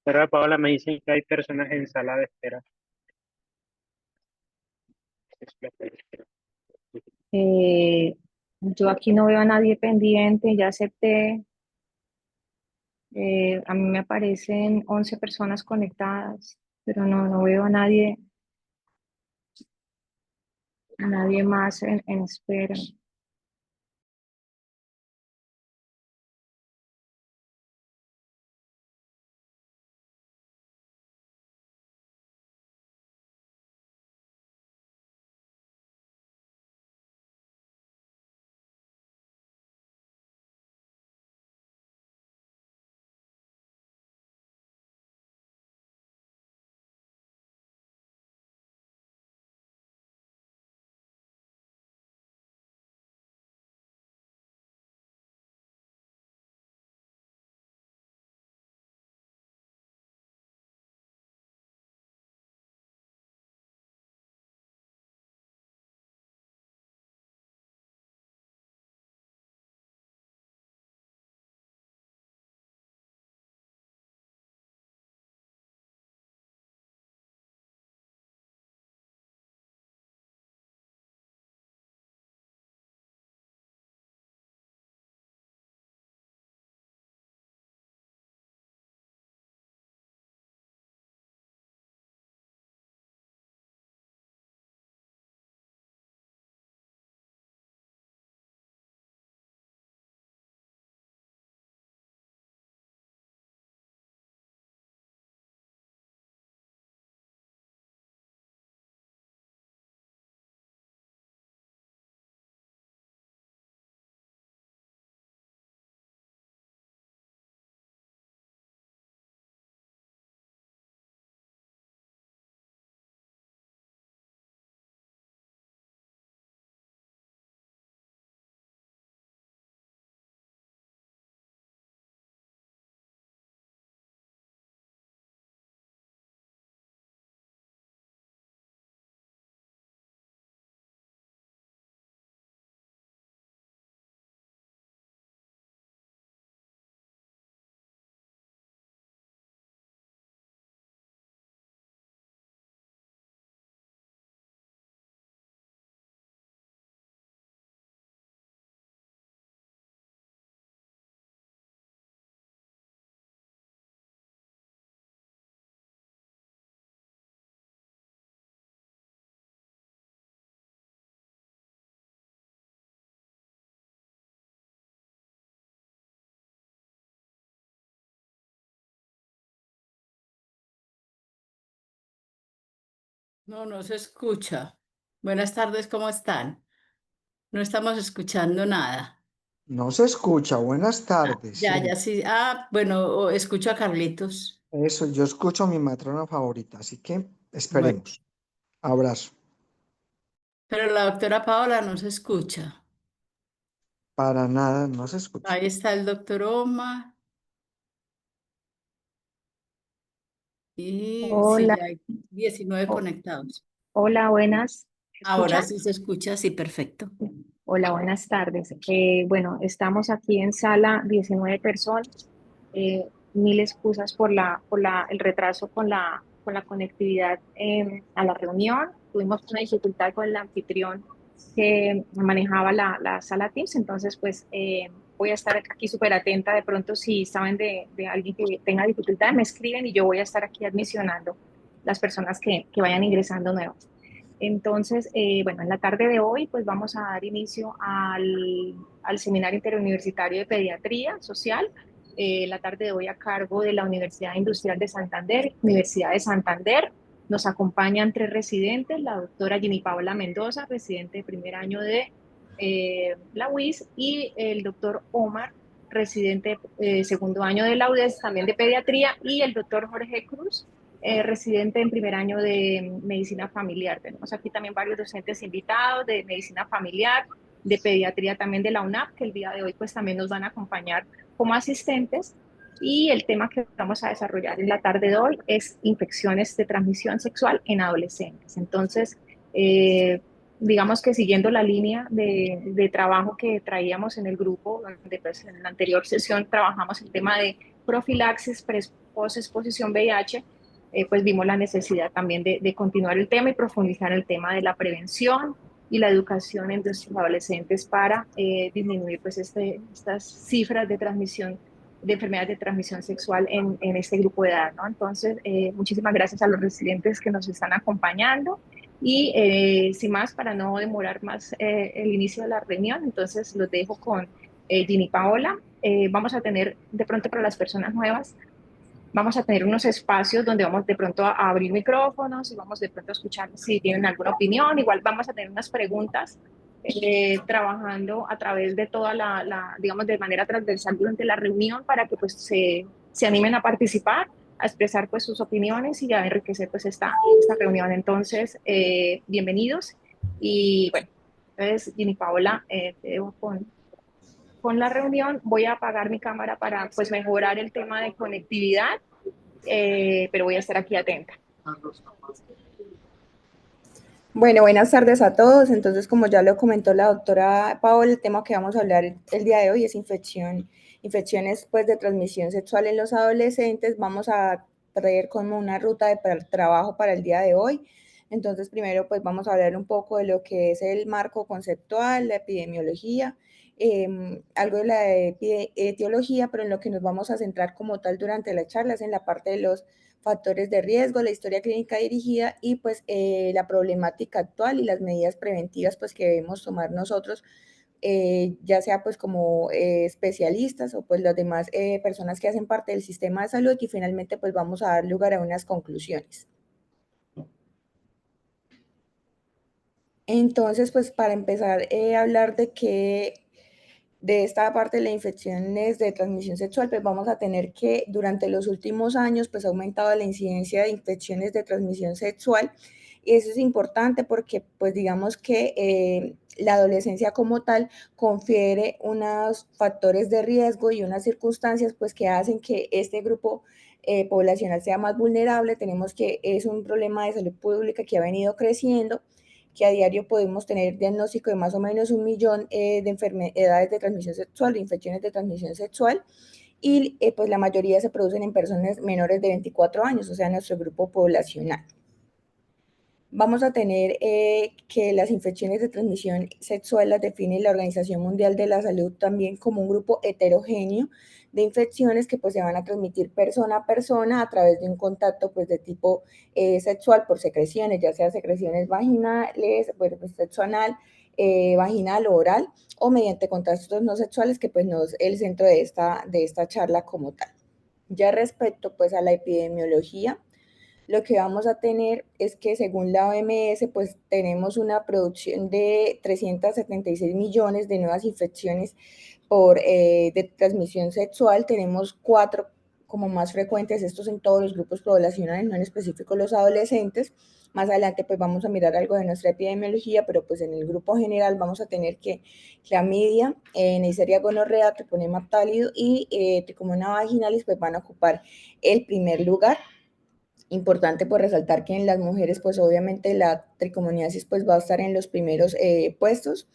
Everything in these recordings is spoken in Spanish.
Pero Paola me dicen que hay personas en sala de espera. Eh, yo aquí no veo a nadie pendiente, ya acepté. A mí me aparecen 11 personas conectadas, pero no veo a nadie más en espera. No, no se escucha. Buenas tardes, ¿cómo están? No estamos escuchando nada. No se escucha. Buenas Ah, tardes, ya, sí. ya sí. Bueno, escucho a Carlitos. Eso, yo escucho a mi matrona favorita, así que Bueno, esperemos. Abrazo. pero la doctora Paola no se escucha. Para nada, no se escucha. Ahí está el doctor Omar y sí, Hola, ya hay 19 o- conectados. hola, buenas. ¿Me Ahora escuchan? sí se escucha, sí, perfecto. Hola, buenas tardes. Bueno, estamos aquí en sala 19 personas. Mil excusas el retraso con la conectividad a la reunión. Tuvimos una dificultad con el anfitrión que manejaba la sala Teams, entonces pues voy a estar aquí súper atenta. De pronto si saben de alguien que tenga dificultad, me escriben y yo voy a estar aquí admisionando las personas que vayan ingresando nuevas. Entonces, bueno, en la tarde de hoy, pues vamos a dar inicio al Seminario Interuniversitario de Pediatría Social. La tarde de hoy a cargo de la Universidad Industrial de Santander, Universidad de Santander. Nos acompañan tres residentes, la doctora Jimmy Paola Mendoza, residente de primer año de la UIS, y el doctor Omar, residente segundo año de la UDES, también de pediatría, y el doctor Jorge Cruz, residente en primer año de medicina familiar. Tenemos aquí también varios docentes invitados de medicina familiar, de pediatría también de la UNAP, que el día de hoy pues también nos van a acompañar como asistentes. Y el tema que vamos a desarrollar en la tarde de hoy es infecciones de transmisión sexual en adolescentes. Entonces, eh, digamos que siguiendo la línea de trabajo que traíamos en el grupo, donde pues en la anterior sesión trabajamos el tema de profilaxis, post exposición VIH, pues vimos la necesidad también de continuar el tema y profundizar el tema de la prevención y la educación en nuestros adolescentes para disminuir pues estas cifras de transmisión de enfermedades de transmisión sexual en este grupo de edad, ¿no? Entonces, muchísimas gracias a los residentes que nos están acompañando y sin más, para no demorar más el inicio de la reunión, entonces los dejo con Ginny Paola. Vamos a tener de pronto para las personas nuevas, vamos a tener unos espacios donde vamos de pronto a abrir micrófonos y vamos de pronto a escuchar si tienen alguna opinión. Igual vamos a tener unas preguntas trabajando a través de toda digamos, de manera transversal durante la reunión para que pues se animen a participar, a expresar pues sus opiniones y a enriquecer pues esta reunión. Entonces, bienvenidos y bueno, entonces Ginny Paola, te dejo con la reunión. Voy a apagar mi cámara para pues mejorar el tema de conectividad, pero voy a estar aquí atenta. Bueno, buenas tardes a todos. Entonces, como ya lo comentó la doctora Paola, el tema que vamos a hablar el día de hoy es infecciones pues, de transmisión sexual en los adolescentes. Vamos a traer como una ruta de trabajo para el día de hoy. Entonces, primero pues vamos a hablar un poco de lo que es el marco conceptual, la epidemiología, algo de la etiología, pero en lo que nos vamos a centrar como tal durante la charla es en la parte de los factores de riesgo, la historia clínica dirigida y pues la problemática actual y las medidas preventivas pues que debemos tomar nosotros, ya sea pues como especialistas o pues las demás personas que hacen parte del sistema de salud, y finalmente pues vamos a dar lugar a unas conclusiones. Entonces pues para empezar a hablar de esta parte de las infecciones de transmisión sexual, pues vamos a tener que durante los últimos años pues ha aumentado la incidencia de infecciones de transmisión sexual, y eso es importante porque pues digamos que la adolescencia como tal confiere unos factores de riesgo y unas circunstancias pues que hacen que este grupo poblacional sea más vulnerable. Tenemos que es un problema de salud pública que ha venido creciendo, que a diario podemos tener diagnóstico de más o menos 1 millón de enfermedades de transmisión sexual, de infecciones de transmisión sexual, y pues la mayoría se producen en personas menores de 24 años, o sea, nuestro grupo poblacional. Vamos a tener que las infecciones de transmisión sexual las define la Organización Mundial de la Salud también como un grupo heterogéneo de infecciones que pues se van a transmitir persona a persona a través de un contacto pues de tipo sexual por secreciones, ya sea secreciones vaginales, pues sexo anal, vaginal o oral, o mediante contactos no sexuales, que pues no es el centro de esta charla como tal. Ya respecto pues a la epidemiología, lo que vamos a tener es que según la OMS, pues tenemos una producción de 376 millones de nuevas infecciones de transmisión sexual. Tenemos 4 como más frecuentes, estos en todos los grupos poblacionales, no en específico los adolescentes. Más adelante pues vamos a mirar algo de nuestra epidemiología, pero pues en el grupo general vamos a tener que clamidia, Neisseria gonorrea, triponema pálido y tricomonas vaginalis pues van a ocupar el primer lugar. Importante pues resaltar que en las mujeres pues obviamente la tricomoniasis pues va a estar en los primeros puestos,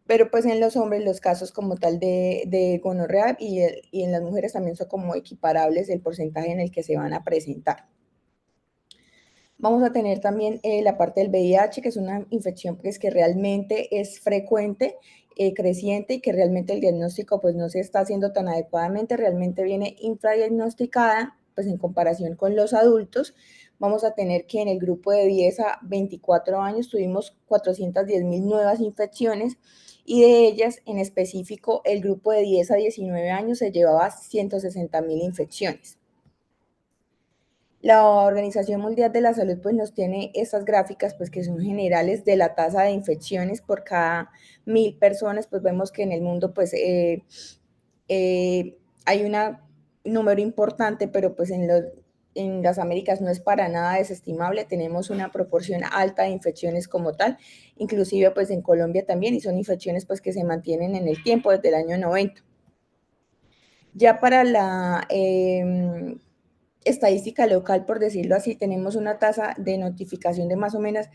pero pues en los hombres los casos como tal de gonorrea y en las mujeres también son como equiparables el porcentaje en el que se van a presentar. Vamos a tener también la parte del VIH, que es una infección pues, que realmente es frecuente, creciente, y que realmente el diagnóstico pues no se está haciendo tan adecuadamente, realmente viene infradiagnosticada pues en comparación con los adultos. Vamos a tener que en el grupo de 10 a 24 años tuvimos 410,000 nuevas infecciones, y de ellas en específico el grupo de 10 a 19 años se llevaba 160,000 infecciones. La Organización Mundial de la Salud pues nos tiene estas gráficas pues que son generales de la tasa de infecciones por cada 1,000 personas. Pues vemos que en el mundo pues hay un número importante, pero pues en las Américas no es para nada desestimable. Tenemos una proporción alta de infecciones como tal, inclusive pues en Colombia también, y son infecciones pues que se mantienen en el tiempo desde el año 90. Ya para la estadística local, por decirlo así, tenemos una tasa de notificación de más o menos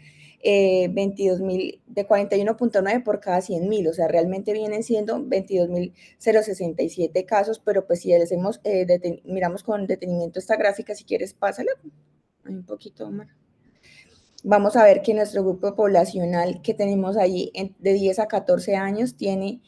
22.000, de 41.9 por cada 100.000, o sea, realmente vienen siendo 22.067 casos, pero pues si hacemos, miramos con detenimiento esta gráfica, si quieres pásala, un poquito más. Vamos a ver que nuestro grupo poblacional que tenemos ahí de 10 a 14 años tiene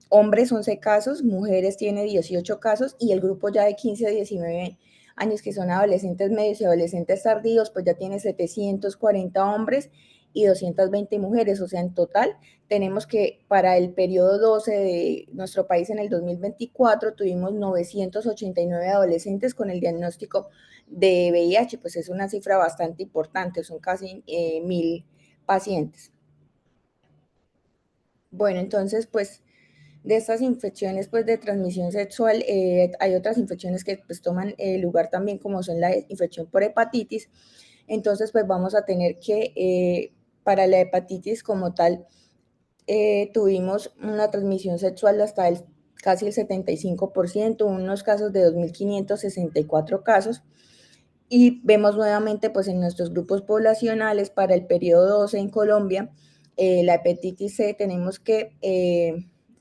hombres 11 casos, mujeres tiene 18 casos y el grupo ya de 15 a 19 años que son adolescentes medios y adolescentes tardíos, pues ya tiene 740 hombres y 220 mujeres, o sea, en total tenemos que para el periodo 12 de nuestro país en el 2024 tuvimos 989 adolescentes con el diagnóstico de VIH, pues es una cifra bastante importante, son casi 1.000 pacientes. Bueno, entonces, pues, de estas infecciones pues, de transmisión sexual, hay otras infecciones que pues, toman lugar también, como son la infección por hepatitis. Entonces, pues vamos a tener que, para la hepatitis como tal, tuvimos una transmisión sexual hasta casi el 75%, unos casos de 2.564 casos. Y vemos nuevamente pues en nuestros grupos poblacionales para el periodo 12 en Colombia, la hepatitis C tenemos que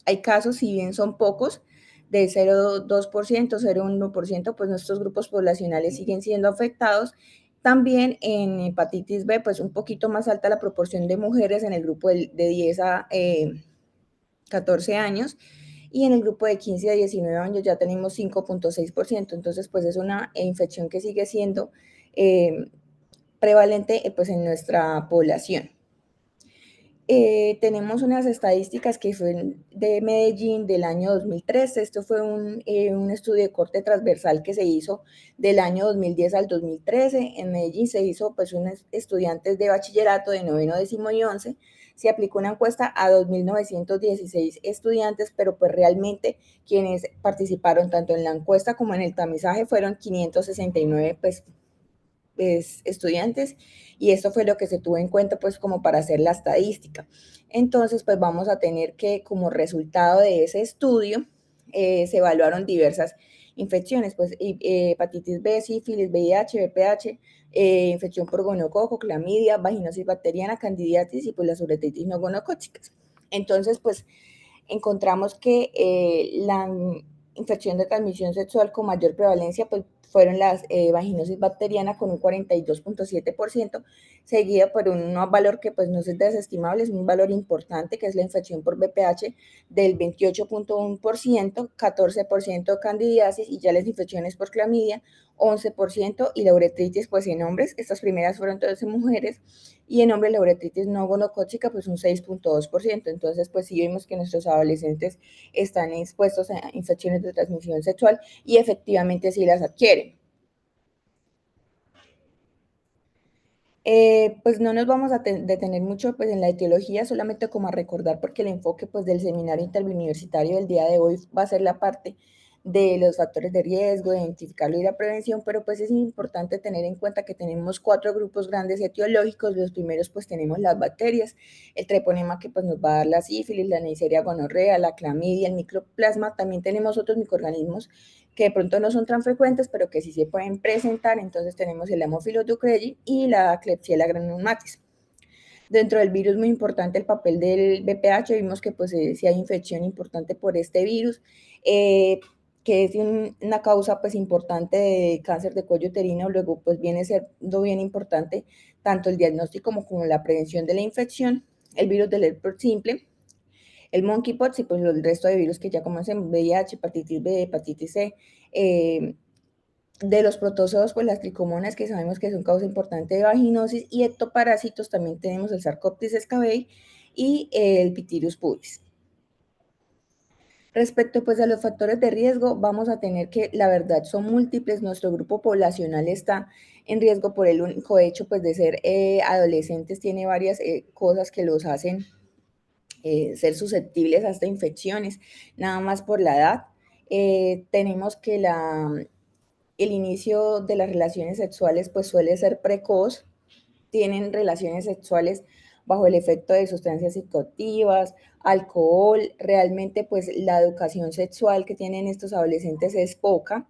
hay casos, si bien son pocos, de 0,2%, 0,1%, pues nuestros grupos poblacionales siguen siendo afectados. También en hepatitis B, pues un poquito más alta la proporción de mujeres en el grupo de 10 a 14 años, y en el grupo de 15 a 19 años ya tenemos 5.6%, entonces pues es una infección que sigue siendo prevalente pues en nuestra población. Tenemos unas estadísticas que fueron de Medellín del año 2013, esto fue un estudio de corte transversal que se hizo del año 2010 al 2013, en Medellín se hizo pues unos estudiantes de bachillerato de noveno, décimo y 11, se aplicó una encuesta a 2.916 estudiantes, pero pues realmente quienes participaron tanto en la encuesta como en el tamizaje fueron 569 pues estudiantes, y esto fue lo que se tuvo en cuenta pues como para hacer la estadística. Entonces pues vamos a tener que como resultado de ese estudio se evaluaron diversas infecciones, pues hepatitis B, sífilis, VIH, VPH, infección por gonococo, clamidia, vaginosis bacteriana, candidiasis y pues las uretritis no gonocócicas. Entonces pues encontramos que la infección de transmisión sexual con mayor prevalencia pues fueron las vaginosis bacteriana con un 42.7%, seguida por un valor que pues no es desestimable, es un valor importante, que es la infección por VPH del 28.1%, 14% candidiasis, y ya las infecciones por clamidia 11%, y la uretritis pues en hombres, estas primeras fueron todas en mujeres, y en hombres la uretritis no gonocócica pues un 6.2%, entonces pues sí vemos que nuestros adolescentes están expuestos a infecciones de transmisión sexual y efectivamente sí las adquieren. Pues no nos vamos a detener mucho pues en la etiología, solamente como a recordar, porque el enfoque pues del seminario interuniversitario del día de hoy va a ser la parte de los factores de riesgo, de identificarlo y la prevención, pero pues es importante tener en cuenta que tenemos 4 grupos grandes etiológicos. Los primeros pues tenemos las bacterias, el treponema que pues nos va a dar la sífilis, la Neisseria gonorrea, la clamidia, el microplasma. También tenemos otros microorganismos que de pronto no son tan frecuentes, pero que sí se pueden presentar. Entonces tenemos el Haemophilus ducreyi y la Klebsiella granulomatis. Dentro del virus, muy importante el papel del VPH, vimos que pues sí hay infección importante por este virus, que es una causa pues importante de cáncer de cuello uterino. Luego pues viene siendo bien importante tanto el diagnóstico como la prevención de la infección. El virus del herpes simple, el monkeypox y pues el resto de virus que ya conocen, VIH, hepatitis B, hepatitis C, de los protozoos, pues las tricomonas, que sabemos que son causa importante de vaginosis, y ectoparásitos también tenemos el Sarcoptes scabei y el Pityrius pudis. Respecto pues a los factores de riesgo, vamos a tener que, la verdad, son múltiples. Nuestro grupo poblacional está en riesgo por el único hecho pues de ser adolescentes, tiene varias cosas que los hacen ser susceptibles a estas infecciones, nada más por la edad. Tenemos que el inicio de las relaciones sexuales pues suele ser precoz, tienen relaciones sexuales bajo el efecto de sustancias psicoactivas, alcohol. Realmente pues la educación sexual que tienen estos adolescentes es poca.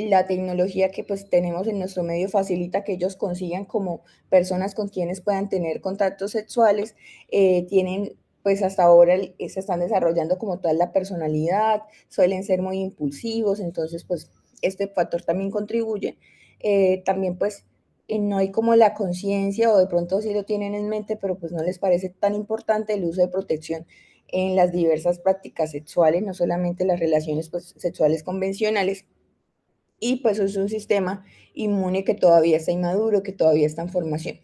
la tecnología que pues tenemos en nuestro medio facilita que ellos consigan como personas con quienes puedan tener contactos sexuales, tienen pues hasta ahora se están desarrollando como tal la personalidad, suelen ser muy impulsivos, entonces pues este factor también contribuye. También pues no hay como la conciencia, o de pronto sí lo tienen en mente, pero pues no les parece tan importante el uso de protección en las diversas prácticas sexuales, no solamente las relaciones pues, sexuales convencionales. Y pues es un sistema inmune que todavía está inmaduro, que todavía está en formación.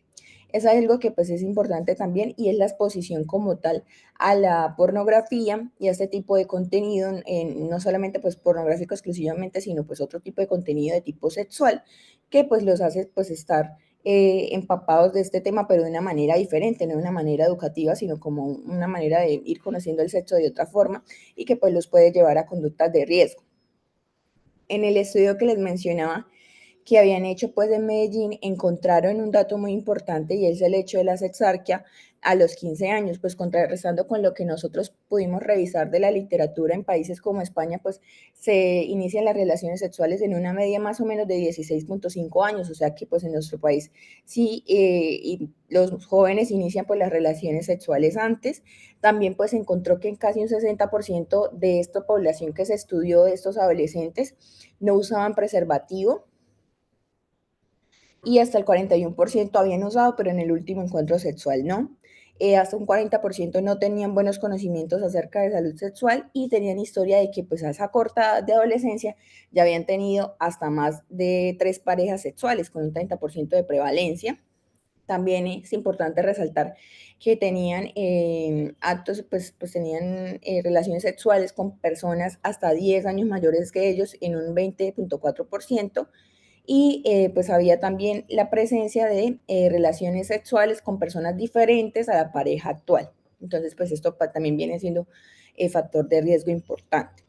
Es algo que pues es importante también, y es la exposición como tal a la pornografía y a este tipo de contenido, no solamente pues pornográfico exclusivamente, sino pues otro tipo de contenido de tipo sexual, que pues los hace pues estar empapados de este tema, pero de una manera diferente, no de una manera educativa, sino como una manera de ir conociendo el sexo de otra forma, y que pues los puede llevar a conductas de riesgo. En el estudio que les mencionaba que habían hecho pues en Medellín, encontraron un dato muy importante, y es el hecho de la sexarquia a los 15 años, pues contrarrestando con lo que nosotros pudimos revisar de la literatura en países como España, pues se inician las relaciones sexuales en una media más o menos de 16.5 años, o sea que pues en nuestro país sí, y los jóvenes inician pues las relaciones sexuales antes. También pues encontró que en casi un 60% de esta población que se estudió, de estos adolescentes, no usaban preservativo, y hasta el 41% habían usado, pero en el último encuentro sexual no. Hasta un 40% no tenían buenos conocimientos acerca de salud sexual, y tenían historia de que pues a esa corta edad de adolescencia ya habían tenido hasta más de 3 parejas sexuales, con un 30% de prevalencia. También es importante resaltar que tenían actos, pues tenían relaciones sexuales con personas hasta 10 años mayores que ellos en un 20.4%, y pues había también la presencia de relaciones sexuales con personas diferentes a la pareja actual. Entonces, pues esto también viene siendo factor de riesgo importante.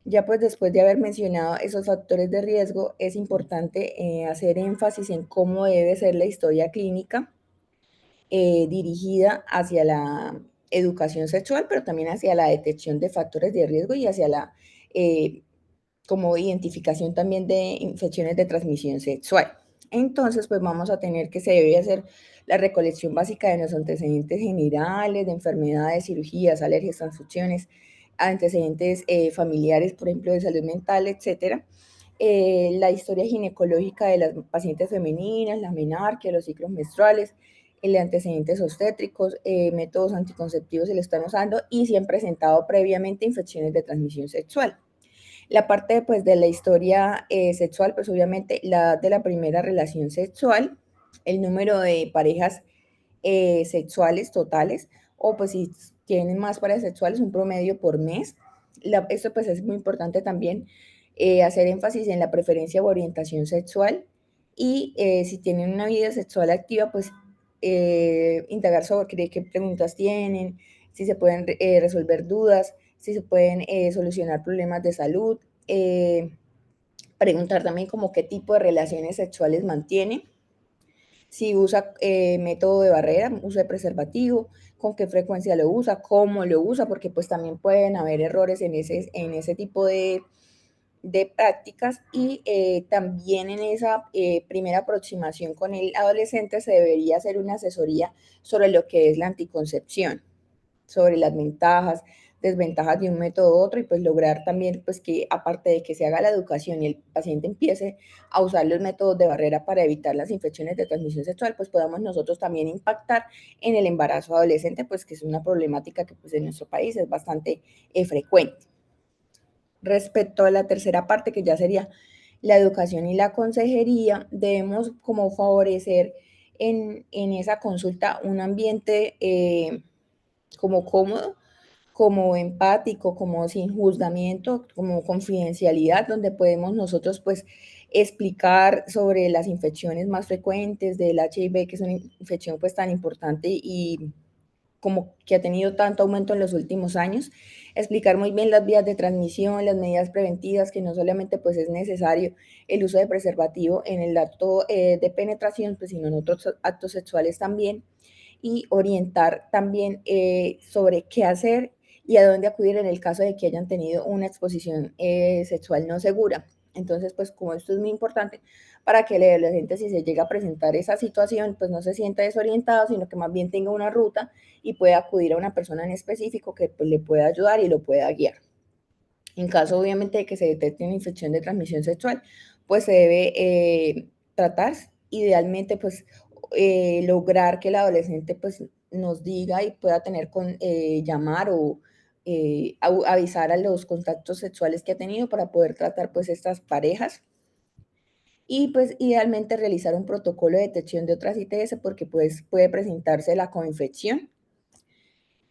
Ya pues después de haber mencionado esos factores de riesgo, es importante hacer énfasis en cómo debe ser la historia clínica dirigida hacia la educación sexual, pero también hacia la detección de factores de riesgo y hacia la como identificación también de infecciones de transmisión sexual. Entonces, pues vamos a tener que se debe hacer la recolección básica de los antecedentes generales, de enfermedades, cirugías, alergias, transfusiones, antecedentes familiares, por ejemplo, de salud mental, etcétera. La historia ginecológica de las pacientes femeninas, la menarquia, los ciclos menstruales, el antecedentes obstétricos, métodos anticonceptivos se le están usando, y si han presentado previamente infecciones de transmisión sexual. La parte pues de la historia sexual, pues obviamente la de la primera relación sexual, el número de parejas sexuales totales, o pues si tienen más parejas sexuales, un promedio por mes. Esto pues es muy importante también hacer énfasis en la preferencia o orientación sexual, y si tienen una vida sexual activa, pues indagar sobre qué preguntas tienen, si se pueden resolver dudas, si se pueden solucionar problemas de salud, preguntar también como qué tipo de relaciones sexuales mantiene, si usa método de barrera, uso de preservativo, con qué frecuencia lo usa, cómo lo usa, porque pues también pueden haber errores en ese tipo de prácticas, y también en esa primera aproximación con el adolescente se debería hacer una asesoría sobre lo que es la anticoncepción, sobre las ventajas, desventajas de un método u otro, y pues lograr también pues que aparte de que se haga la educación y el paciente empiece a usar los métodos de barrera para evitar las infecciones de transmisión sexual, pues podamos nosotros también impactar en el embarazo adolescente, pues que es una problemática que pues en nuestro país es bastante frecuente. Respecto a la tercera parte, que ya sería la educación y la consejería, debemos como favorecer en esa consulta un ambiente como cómodo, como empático, como sin juzgamiento, como confidencialidad, donde podemos nosotros pues explicar sobre las infecciones más frecuentes del HIV, que es una infección pues tan importante y como que ha tenido tanto aumento en los últimos años, explicar muy bien las vías de transmisión, las medidas preventivas, que no solamente pues es necesario el uso de preservativo en el acto de penetración, pues, sino en otros actos sexuales también, y orientar también sobre qué hacer y a dónde acudir en el caso de que hayan tenido una exposición sexual no segura. Entonces, pues como esto es muy importante para que el adolescente, si se llega a presentar esa situación, pues no se sienta desorientado, sino que más bien tenga una ruta y pueda acudir a una persona en específico que pues, le pueda ayudar y lo pueda guiar. En caso, obviamente, de que se detecte una infección de transmisión sexual, pues se debe tratar, idealmente, pues lograr que el adolescente pues nos diga y pueda tener llamar o avisar a los contactos sexuales que ha tenido para poder tratar pues estas parejas y pues idealmente realizar un protocolo de detección de otras ITS porque pues puede presentarse la coinfección.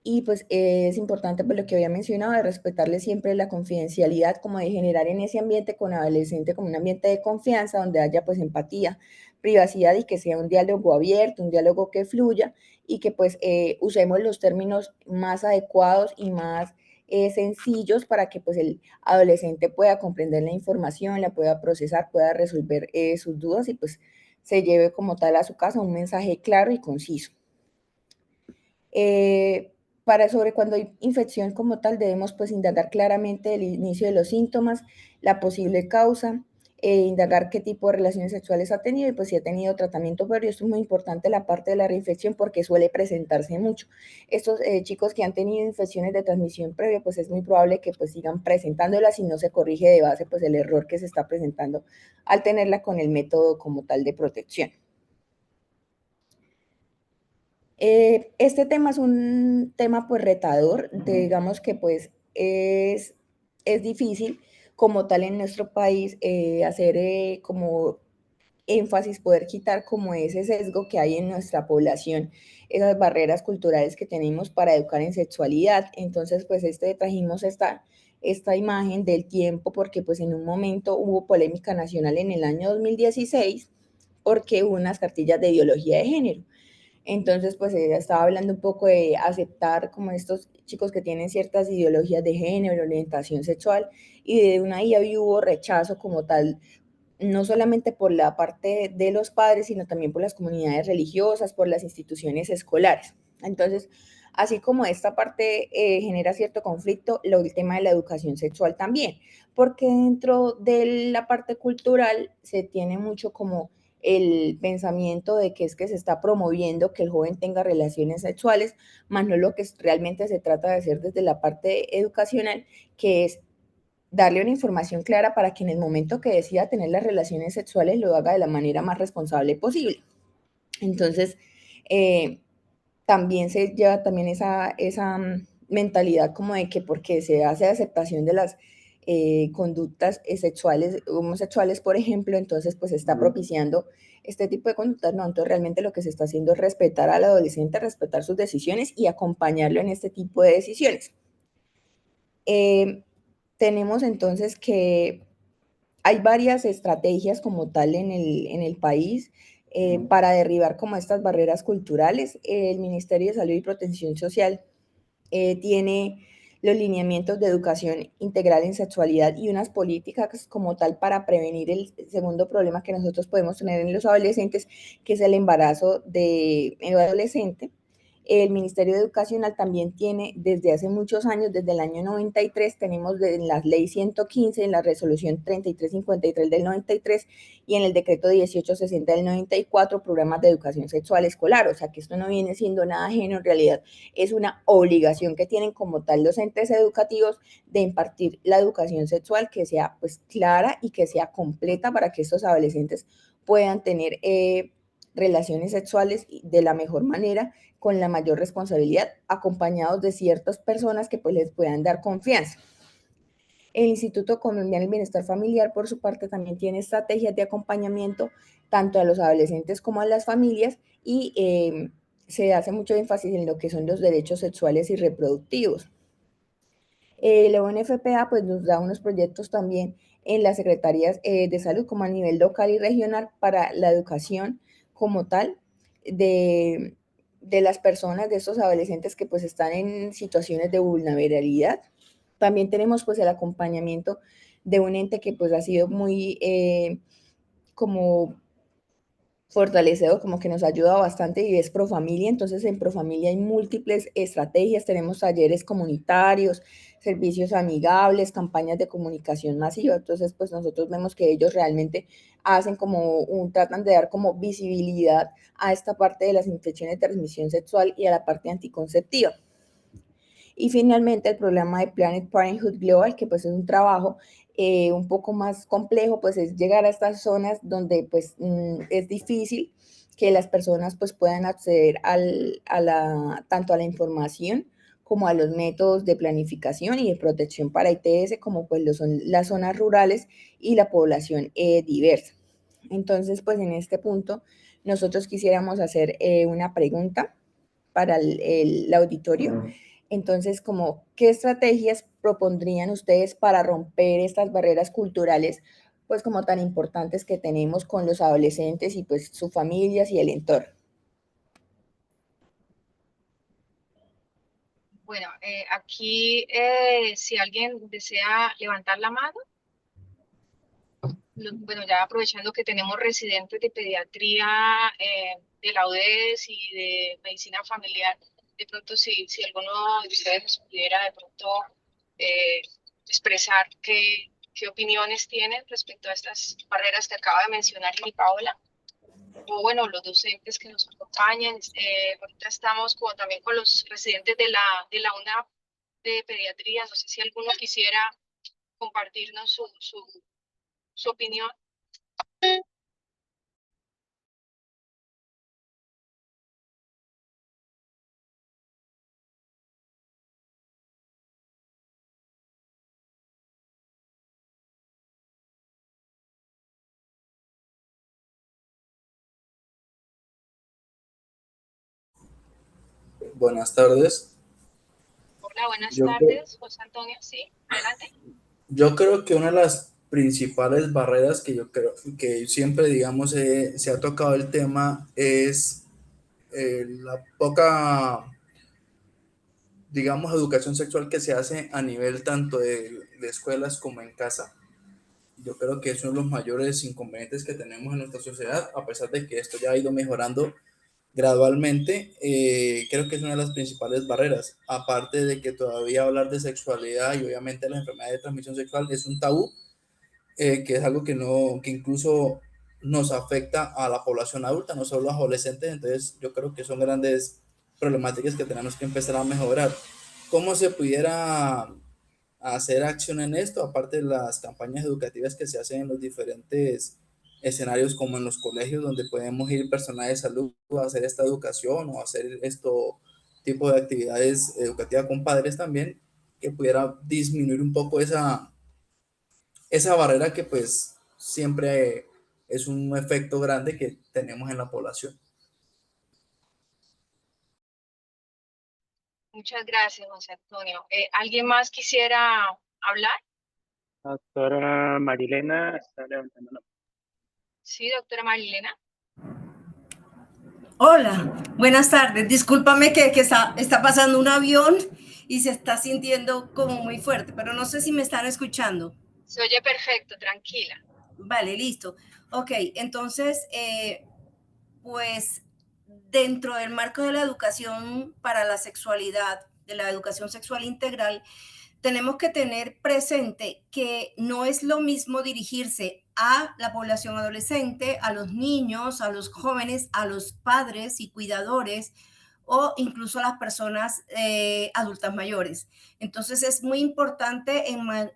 Y pues es importante, pues lo que había mencionado, de respetarle siempre la confidencialidad, como de generar en ese ambiente con adolescente como un ambiente de confianza, donde haya pues empatía, privacidad y que sea un diálogo abierto, un diálogo que fluya y que pues usemos los términos más adecuados y más sencillos para que pues el adolescente pueda comprender la información, la pueda procesar, pueda resolver sus dudas y pues se lleve como tal a su casa un mensaje claro y conciso. Para sobre cuando hay infección como tal, debemos pues indagar claramente el inicio de los síntomas, la posible causa, indagar qué tipo de relaciones sexuales ha tenido y pues si ha tenido tratamiento previo. Esto es muy importante la parte de la reinfección porque suele presentarse mucho. Estos chicos que han tenido infecciones de transmisión previa, pues es muy probable que pues sigan presentándolas si no se corrige de base pues el error que se está presentando al tenerla con el método como tal de protección. Este tema es un tema pues retador, digamos que pues es difícil como tal en nuestro país hacer como énfasis, poder quitar como ese sesgo que hay en nuestra población, esas barreras culturales que tenemos para educar en sexualidad. Entonces pues trajimos esta imagen del tiempo porque pues en un momento hubo polémica nacional en el año 2016 porque hubo unas cartillas de ideología de género. Entonces, pues ella estaba hablando un poco de aceptar como estos chicos que tienen ciertas ideologías de género, orientación sexual, y de una ahí hubo rechazo como tal, no solamente por la parte de los padres, sino también por las comunidades religiosas, por las instituciones escolares. Entonces, así como esta parte genera cierto conflicto, el tema de la educación sexual también, porque dentro de la parte cultural se tiene mucho como el pensamiento de que es que se está promoviendo que el joven tenga relaciones sexuales, más no lo que realmente se trata de hacer desde la parte educacional, que es darle una información clara para que en el momento que decida tener las relaciones sexuales lo haga de la manera más responsable posible. Entonces, también se lleva también esa mentalidad como de que porque se hace aceptación de las conductas sexuales, homosexuales, por ejemplo, entonces pues está propiciando este tipo de conductas. No, entonces realmente lo que se está haciendo es respetar al adolescente, respetar sus decisiones y acompañarlo en este tipo de decisiones. Tenemos entonces que hay varias estrategias como tal en el país para derribar como estas barreras culturales. El Ministerio de Salud y Protección Social tiene los lineamientos de educación integral en sexualidad y unas políticas como tal para prevenir el segundo problema que nosotros podemos tener en los adolescentes, que es el embarazo de adolescente. El Ministerio de Educacional también tiene desde hace muchos años, desde el año 93, tenemos en la ley 115, en la resolución 3353 del 93 y en el decreto 1860 del 94, programas de educación sexual escolar. O sea que esto no viene siendo nada ajeno, en realidad es una obligación que tienen como tal los entes educativos de impartir la educación sexual que sea pues clara y que sea completa para que estos adolescentes puedan tener relaciones sexuales de la mejor manera, con la mayor responsabilidad, acompañados de ciertas personas que pues les puedan dar confianza. El Instituto Colombiano del Bienestar Familiar, por su parte, también tiene estrategias de acompañamiento tanto a los adolescentes como a las familias y se hace mucho énfasis en lo que son los derechos sexuales y reproductivos. La UNFPA pues, nos da unos proyectos también en las secretarías de salud como a nivel local y regional para la educación como tal de las personas, de estos adolescentes que pues están en situaciones de vulnerabilidad. También tenemos pues el acompañamiento de un ente que pues ha sido muy como fortalecedor, como que nos ayuda bastante y es Profamilia. Entonces en Profamilia hay múltiples estrategias, tenemos talleres comunitarios, servicios amigables, campañas de comunicación masiva. Entonces, pues nosotros vemos que ellos realmente hacen tratan de dar como visibilidad a esta parte de las infecciones de transmisión sexual y a la parte anticonceptiva. Y finalmente el programa de Planned Parenthood Global, que pues es un trabajo un poco más complejo, pues es llegar a estas zonas donde pues es difícil que las personas pues puedan acceder tanto a la información como a los métodos de planificación y de protección para ITS, como pues lo son las zonas rurales y la población diversa. Entonces, pues en este punto nosotros quisiéramos hacer una pregunta para el auditorio. Entonces, ¿qué estrategias propondrían ustedes para romper estas barreras culturales, pues como tan importantes que tenemos con los adolescentes y pues sus familias y el entorno? Bueno, aquí si alguien desea levantar la mano, bueno, ya aprovechando que tenemos residentes de pediatría, de la UDES y de medicina familiar, de pronto si alguno de ustedes nos pudiera de pronto expresar qué opiniones tienen respecto a estas barreras que acaba de mencionar mi Paola, o bueno, los docentes que nos acompañan. Ahorita estamos también con los residentes de la UNAP de pediatría. No sé si alguno quisiera compartirnos su opinión. Buenas tardes. Hola, buenas Yo, cre- tardes, José Antonio. Sí, adelante. yo creo que una de las principales barreras que yo creo que siempre, digamos, se ha tocado el tema es la poca, digamos, educación sexual que se hace a nivel tanto de escuelas como en casa. Yo creo que es uno de los mayores inconvenientes que tenemos en nuestra sociedad, a pesar de que esto ya ha ido mejorando gradualmente. Creo que es una de las principales barreras, aparte de que todavía hablar de sexualidad y obviamente las enfermedades de transmisión sexual es un tabú, que es algo que incluso nos afecta a la población adulta, no solo a los adolescentes. Entonces yo creo que son grandes problemáticas que tenemos que empezar a mejorar. ¿Cómo se pudiera hacer acción en esto, aparte de las campañas educativas que se hacen en los diferentes escenarios, como en los colegios, donde podemos ir personal de salud a hacer esta educación o hacer esto tipo de actividades educativas con padres también, que pudiera disminuir un poco esa barrera que pues siempre es un efecto grande que tenemos en la población? Muchas gracias, José Antonio. ¿Alguien más quisiera hablar? La doctora Marilena está levantando la mano. Sí, doctora Marilena. Hola, buenas tardes. Discúlpame que está pasando un avión y se está sintiendo como muy fuerte, pero no sé si me están escuchando. Se oye perfecto, tranquila. Vale, listo. Ok, entonces, pues dentro del marco de la educación para la sexualidad, de la educación sexual integral, tenemos que tener presente que no es lo mismo dirigirse a la población adolescente, a los niños, a los jóvenes, a los padres y cuidadores o incluso a las personas adultas mayores. Entonces es muy importante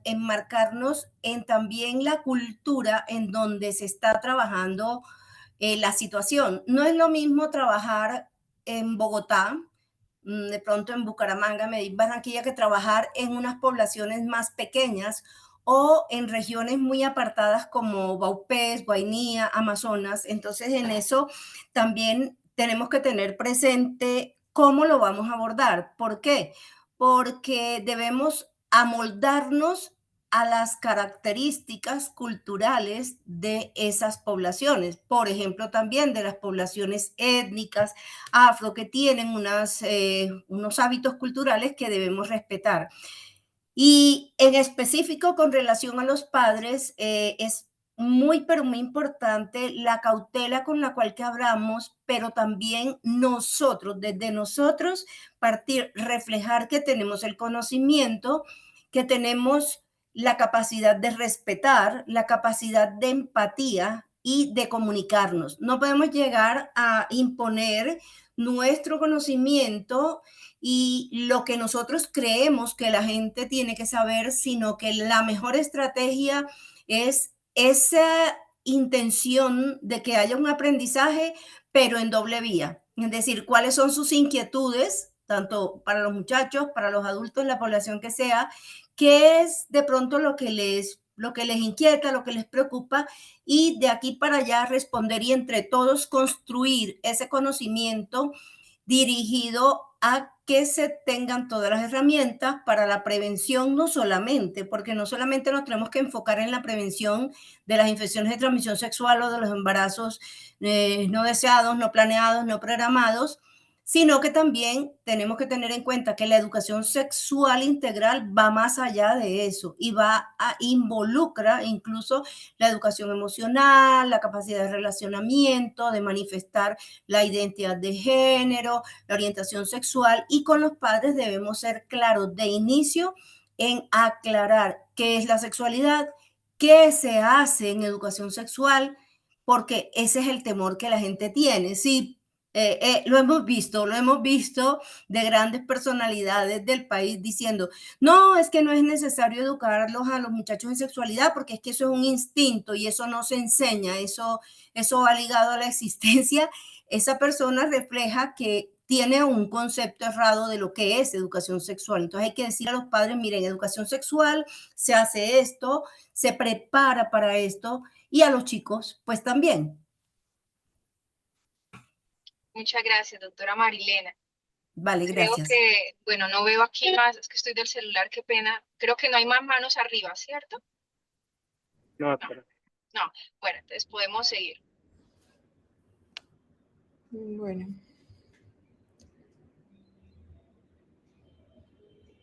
enmarcarnos en también la cultura en donde se está trabajando la situación. No es lo mismo trabajar en Bogotá, de pronto en Bucaramanga, Medellín, Barranquilla, que trabajar en unas poblaciones más pequeñas o en regiones muy apartadas como Baupés, Guainía, Amazonas. Entonces, en eso también tenemos que tener presente cómo lo vamos a abordar. ¿Por qué? Porque debemos amoldarnos a las características culturales de esas poblaciones, por ejemplo, también de las poblaciones étnicas afro, que tienen unos hábitos culturales que debemos respetar. Y en específico con relación a los padres, es muy, pero muy importante la cautela con la cual que hablamos, pero también nosotros, desde nosotros, partir, reflejar que tenemos el conocimiento, que tenemos la capacidad de respetar, la capacidad de empatía y de comunicarnos. No podemos llegar a imponer nuestro conocimiento y lo que nosotros creemos que la gente tiene que saber, sino que la mejor estrategia es esa intención de que haya un aprendizaje, pero en doble vía. Es decir, cuáles son sus inquietudes, tanto para los muchachos, para los adultos, la población que sea, qué es de pronto lo que les inquieta, lo que les preocupa, y de aquí para allá responder y entre todos construir ese conocimiento dirigido a que se tengan todas las herramientas para la prevención, no solamente, porque no solamente nos tenemos que enfocar en la prevención de las infecciones de transmisión sexual o de los embarazos no deseados, no planeados, no programados, sino que también tenemos que tener en cuenta que la educación sexual integral va más allá de eso y involucra incluso la educación emocional, la capacidad de relacionamiento, de manifestar la identidad de género, la orientación sexual, y con los padres debemos ser claros de inicio en aclarar qué es la sexualidad, qué se hace en educación sexual, porque ese es el temor que la gente tiene. Sí, lo hemos visto de grandes personalidades del país diciendo, no, es que no es necesario educarlos a los muchachos en sexualidad porque es que eso es un instinto y eso no se enseña, eso va ligado a la existencia. Esa persona refleja que tiene un concepto errado de lo que es educación sexual. Entonces hay que decir a los padres, miren, educación sexual, se hace esto, se prepara para esto, y a los chicos, pues también. Muchas gracias, doctora Marilena. Vale, gracias. Creo que, bueno, no veo aquí más, es que estoy del celular, qué pena. Creo que no hay más manos arriba, ¿cierto? No, pero No. Bueno, entonces podemos seguir. Bueno.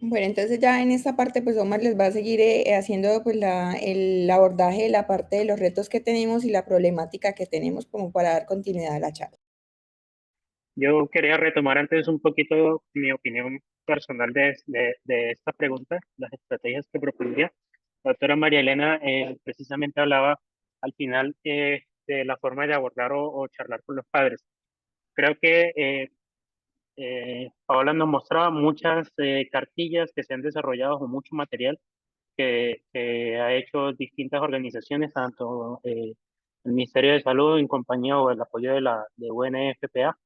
Bueno, entonces ya en esta parte, pues Omar les va a seguir haciendo pues el abordaje de la parte de los retos que tenemos y la problemática que tenemos como para dar continuidad a la charla. yo quería retomar antes un poquito mi opinión personal de esta pregunta, las estrategias que propondría. La doctora María Elena precisamente hablaba al final de la forma de abordar o charlar con los padres. Creo que Paola nos mostraba muchas cartillas que se han desarrollado o mucho material que ha hecho distintas organizaciones, tanto el Ministerio de Salud en compañía o el apoyo de UNFPA,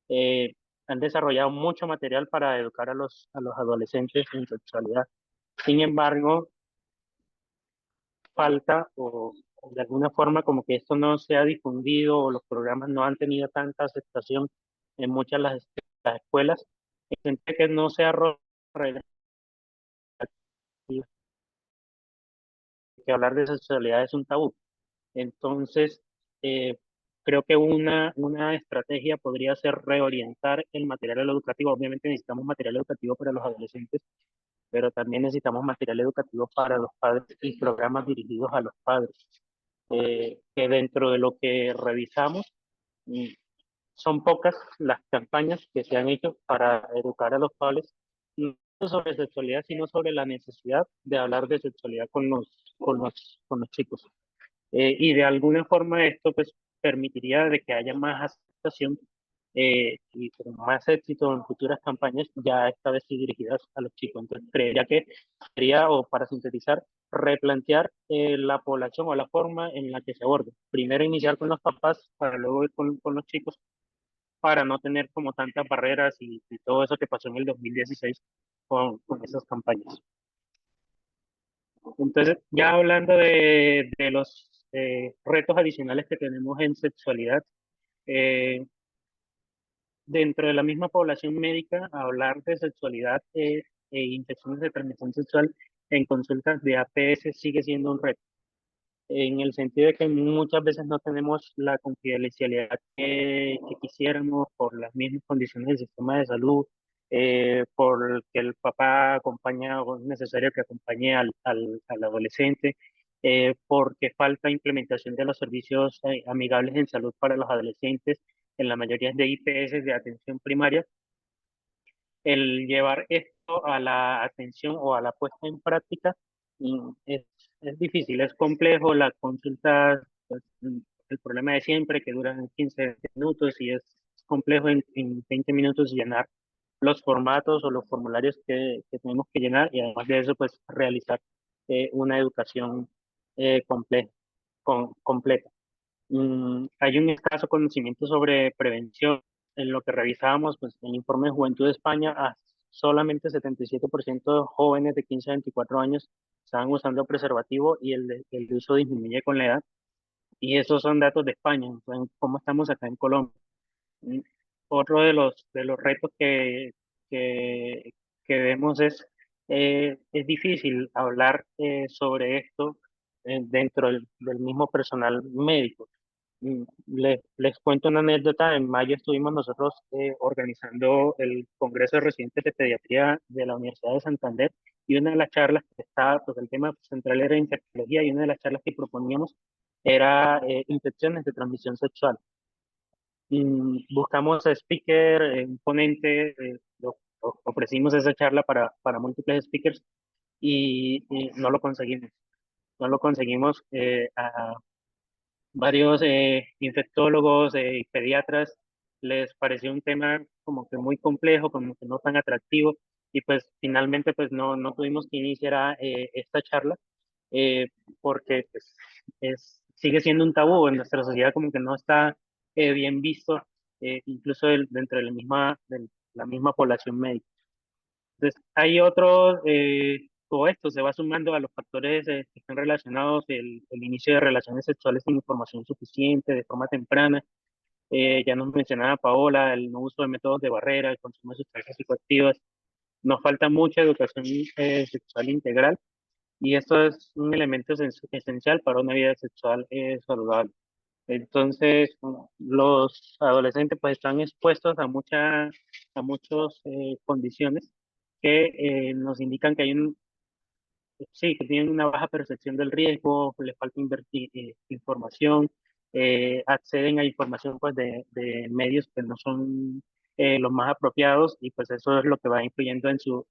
eh, han desarrollado mucho material para educar a los adolescentes en sexualidad. Sin embargo, falta o de alguna forma como que esto no se ha difundido o los programas no han tenido tanta aceptación en muchas de las escuelas, en que no se ha roto que hablar de sexualidad es un tabú. Entonces, eh, creo que una estrategia podría ser reorientar el material educativo. Obviamente necesitamos material educativo para los adolescentes, pero también necesitamos material educativo para los padres y programas dirigidos a los padres. Que dentro de lo que revisamos, mm, son pocas las campañas que se han hecho para educar a los padres, no sobre sexualidad, sino sobre la necesidad de hablar de sexualidad con los chicos. Y de alguna forma esto pues permitiría de que haya más aceptación y con más éxito en futuras campañas, ya esta vez sí dirigidas a los chicos. Entonces creería que sería, o para sintetizar, replantear la población o la forma en la que se aborda. Primero iniciar con los papás para luego ir con los chicos, para no tener como tantas barreras y todo eso que pasó en el 2016 con esas campañas. Entonces, ya hablando de los retos adicionales que tenemos en sexualidad, eh, dentro de la misma población médica, hablar de sexualidad e infecciones de transmisión sexual en consultas de APS sigue siendo un reto, en el sentido de que muchas veces no tenemos la confidencialidad que quisiéramos por las mismas condiciones del sistema de salud, por que el papá acompaña o es necesario que acompañe al adolescente, porque falta implementación de los servicios amigables en salud para los adolescentes en la mayoría de IPS de atención primaria. el llevar esto a la atención o a la puesta en práctica es difícil, es complejo. Las consultas, pues, el problema de siempre, que duran 15 minutos y es complejo en 20 minutos llenar los formatos o los formularios que tenemos que llenar, y además de eso, pues realizar una educación compleja, completa. Hay un escaso conocimiento sobre prevención. En lo que revisábamos, pues en el informe de Juventud de España, solamente 77% de jóvenes de 15 a 24 años estaban usando preservativo, y el uso disminuye con la edad. Y esos son datos de España. Entonces, ¿cómo estamos acá en Colombia? Mm, Otro de los retos que, que vemos es difícil hablar sobre esto dentro del mismo personal médico. Les cuento una anécdota. En mayo estuvimos nosotros organizando el Congreso de Residentes de Pediatría de la Universidad de Santander, y una de las charlas que estaba, pues el tema central era infectología, y una de las charlas que proponíamos era infecciones de transmisión sexual. Buscamos a speaker, un ponente, ofrecimos esa charla para múltiples speakers, y no lo conseguimos. No lo conseguimos. A varios infectólogos y pediatras les pareció un tema como que muy complejo, como que no tan atractivo, y pues finalmente pues no tuvimos que iniciar esta charla, eh, porque pues, sigue siendo un tabú en nuestra sociedad, como que no está bien visto, incluso dentro de la misma población médica. Entonces, hay otros, todo esto se va sumando a los factores que están relacionados, el inicio de relaciones sexuales sin información suficiente, de forma temprana. Ya nos mencionaba Paola, el no uso de métodos de barrera, el consumo de sustancias psicoactivas. Nos falta mucha educación sexual integral, y esto es un elemento esencial para una vida sexual saludable. Entonces, los adolescentes pues están expuestos a muchas condiciones que nos indican que sí, que tienen una baja percepción del riesgo, que les falta invertir información, acceden a información pues de medios que no son los más apropiados, y pues eso es lo que va influyendo en su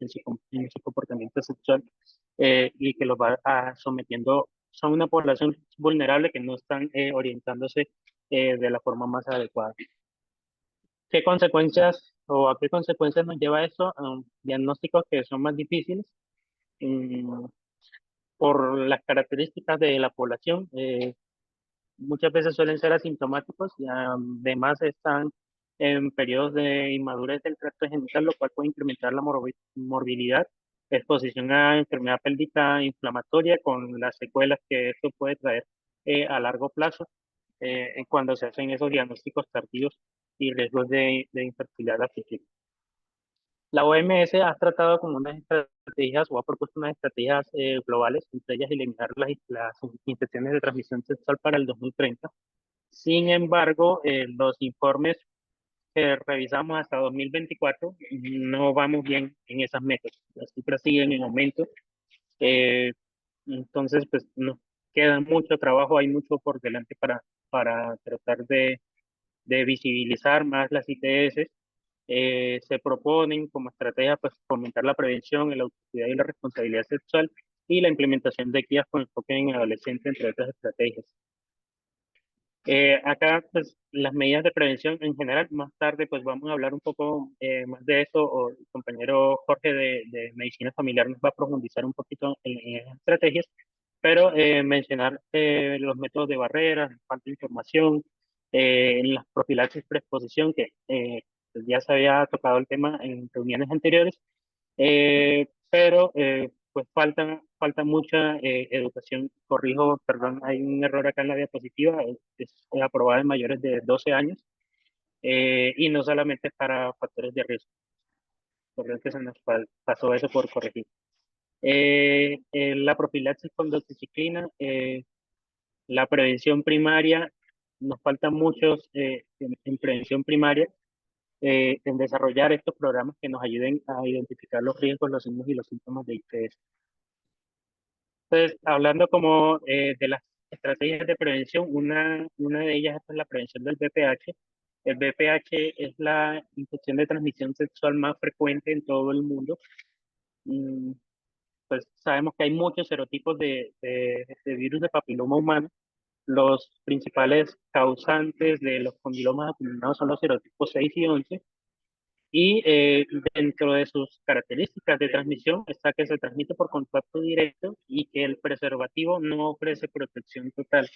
comportamiento sexual, y que los va sometiendo. Son una población vulnerable que no están orientándose de la forma más adecuada. ¿Qué consecuencias o a qué consecuencias nos lleva eso? A diagnósticos que son más difíciles. mm, por las características de la población. Muchas veces suelen ser asintomáticos, y además están en periodos de inmadurez del tracto genital, lo cual puede incrementar la morbilidad, exposición a enfermedad pélvica inflamatoria, con las secuelas que esto puede traer a largo plazo, cuando se hacen esos diagnósticos tardíos, y riesgos de infertilidad artificial. La OMS ha tratado como unas estrategias, o ha propuesto unas estrategias globales, entre ellas eliminar las infecciones de transmisión sexual para el 2030. Sin embargo, los informes que revisamos hasta 2024 no vamos bien en esas metas. Las cifras siguen en aumento. eh, entonces, pues nos queda mucho trabajo, hay mucho por delante para tratar de visibilizar más las ITS. Se proponen como estrategia pues fomentar la prevención, el autocuidado y la responsabilidad sexual, y la implementación de guías con enfoque en adolescentes, entre otras estrategias. Acá pues las medidas de prevención en general. Más tarde pues vamos a hablar un poco más de eso, o el compañero Jorge de Medicina Familiar nos va a profundizar un poquito en esas estrategias, pero mencionar los métodos de barrera, falta de información, en las profilaxis preexposición, que pues, ya se había tocado el tema en reuniones anteriores, pero pues falta mucha educación. Corrijo, perdón, hay un error acá en la diapositiva, es aprobada en mayores de 12 años, y no solamente para factores de riesgo. Por que se nos pasó eso por corregir. La profilaxis con doxiciclina, la prevención primaria, nos faltan muchos en prevención primaria, en desarrollar estos programas que nos ayuden a identificar los riesgos, los signos y los síntomas de ITS. Entonces, hablando como de las estrategias de prevención, una de ellas es la prevención del VPH. El VPH es la infección de transmisión sexual más frecuente en todo el mundo. Pues sabemos que hay muchos serotipos de virus de papiloma humano. Los principales causantes de los condilomas acuminados son los serotipos 6 y 11. Y dentro de sus características de transmisión está que se transmite por contacto directo y que el preservativo no ofrece protección total.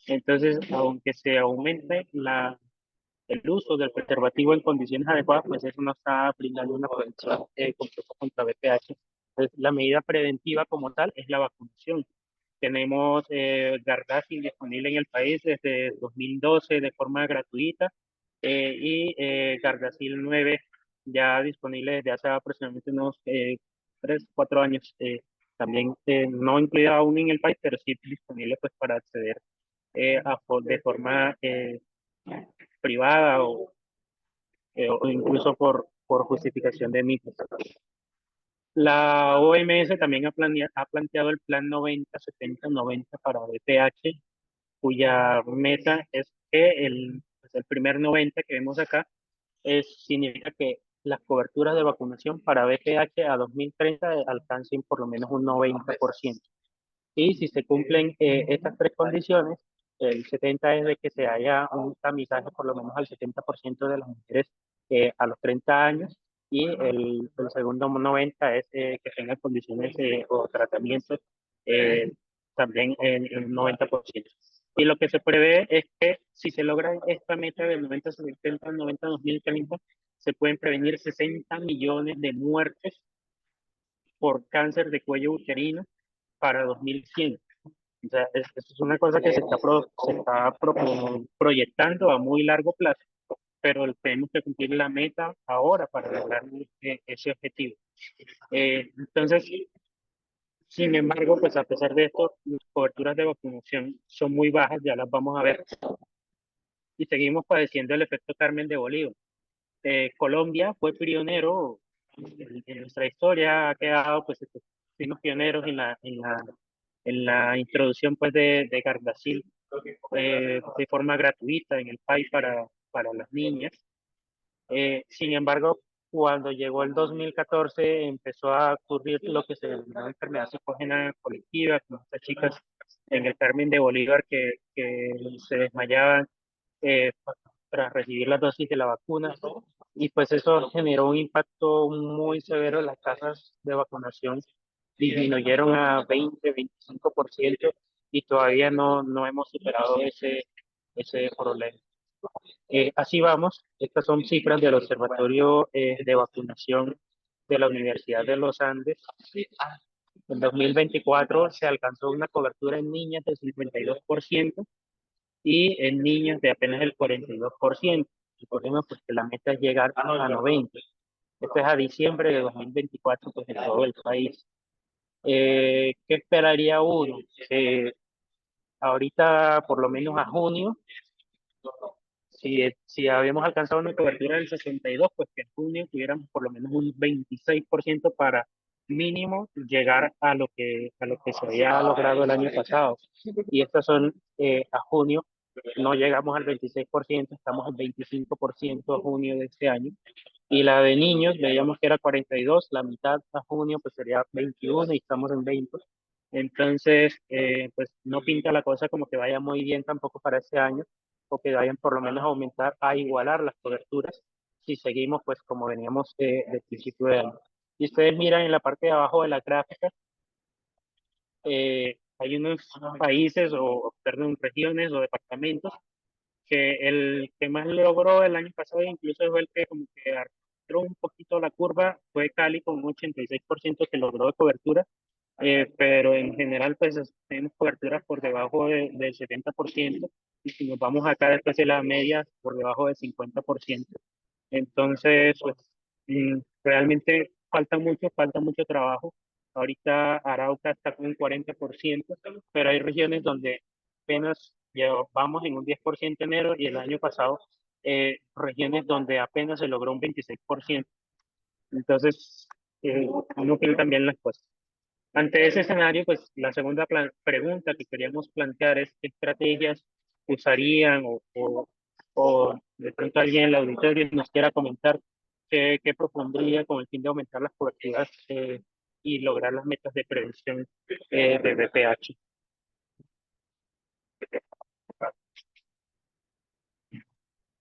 Entonces, aunque se aumente el uso del preservativo en condiciones adecuadas, pues eso no está brindando una protección completa contra VPH. Entonces, la medida preventiva como tal es la vacunación. Tenemos Gardasil disponible en el país desde 2012 de forma gratuita y Gardasil 9 ya disponible desde hace aproximadamente unos 3, 4 años. También no incluida aún en el país, pero sí disponible pues para acceder de forma privada o incluso por justificación de mitos. La OMS también ha planteado el plan 90-70-90 para VPH, cuya meta es que el primer 90 que vemos acá significa que las coberturas de vacunación para VPH a 2030 alcancen por lo menos un 90%. Y si se cumplen estas tres condiciones, el 70 es de que se haya un tamizaje por lo menos al 70% de las mujeres a los 30 años, y el segundo 90 es que tengan condiciones o tratamientos también en un 90%. Y lo que se prevé es que si se logra esta meta del 90-70, 90-2030, se pueden prevenir 60 millones de muertes por cáncer de cuello uterino para 2100. O sea, esto es una cosa que se está proyectando a muy largo plazo, pero tenemos que cumplir la meta ahora para lograr ese objetivo. Entonces, sin embargo, pues a pesar de esto, las coberturas de vacunación son muy bajas, ya las vamos a ver, y seguimos padeciendo el efecto Carmen de Bolívar. Colombia fue pionero en nuestra historia, ha quedado, pues, fuimos pioneros en la introducción, pues, de Gardasil de forma gratuita en el país para las niñas. Sin embargo, cuando llegó el 2014, empezó a ocurrir lo que se denominó enfermedad psicógena colectiva, con estas chicas en el Carmen de Bolívar que se desmayaban tras recibir la dosis de la vacuna, y pues eso generó un impacto muy severo en las tasas de vacunación, disminuyeron a 20-25%, y todavía no hemos superado ese problema. Así vamos, estas son cifras del Observatorio de Vacunación de la Universidad de los Andes. En 2024 se alcanzó una cobertura en niñas del 52% y en niños de apenas el 42%. Recordemos pues, que la meta es llegar a 90. Esto es a diciembre de 2024 pues, en todo el país. ¿Qué esperaría uno? Ahorita, por lo menos a junio, si habíamos alcanzado una cobertura del 62, pues que en junio tuviéramos por lo menos un 26% para mínimo llegar a lo que se había logrado el año pasado. Y estas son a junio, no llegamos al 26%, estamos al 25% a junio de este año. Y la de niños, veíamos que era 42, la mitad a junio pues sería 21 y estamos en 20. Entonces, pues no pinta la cosa como que vaya muy bien tampoco para este año, o que vayan por lo menos a aumentar, a igualar las coberturas, si seguimos pues como veníamos del principio de año. Y ustedes miran en la parte de abajo de la gráfica, hay unos países perdón, regiones o departamentos que el que más logró el año pasado, incluso fue el que como que arrastró un poquito la curva, fue Cali con un 86% que logró de cobertura, pero en general pues tenemos coberturas por debajo del 70%, y si nos vamos acá después de la media, por debajo del 50%. Entonces, pues realmente falta mucho trabajo. Ahorita Arauca está con un 40%, pero hay regiones donde apenas vamos en un 10% enero, y el año pasado regiones donde apenas se logró un 26%. Entonces, uno tiene también las cosas. Ante ese escenario, pues la segunda pregunta que queríamos plantear es qué estrategias usarían o De pronto alguien en el auditorio nos quiera comentar qué propondría con el fin de aumentar las coberturas y lograr las metas de prevención de VPH.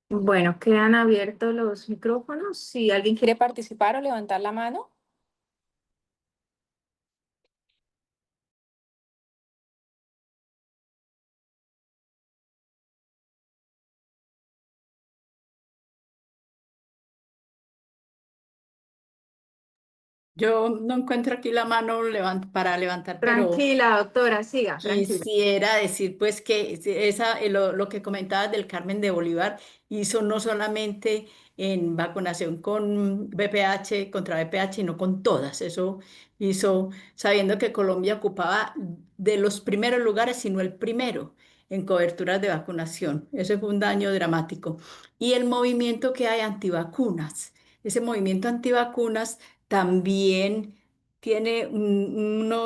Bueno, quedan abiertos los micrófonos. Si alguien quiere participar o levantar la mano. Yo no encuentro aquí la mano para levantar, pero Tranquila, doctora, siga, tranquila. quisiera decir pues que lo que comentabas del Carmen de Bolívar hizo no solamente en vacunación con VPH, contra VPH, sino con todas. Eso hizo sabiendo que Colombia ocupaba de los primeros lugares, sino el primero en coberturas de vacunación. Eso fue un daño dramático. Y el movimiento que hay antivacunas, ese movimiento antivacunas también tiene una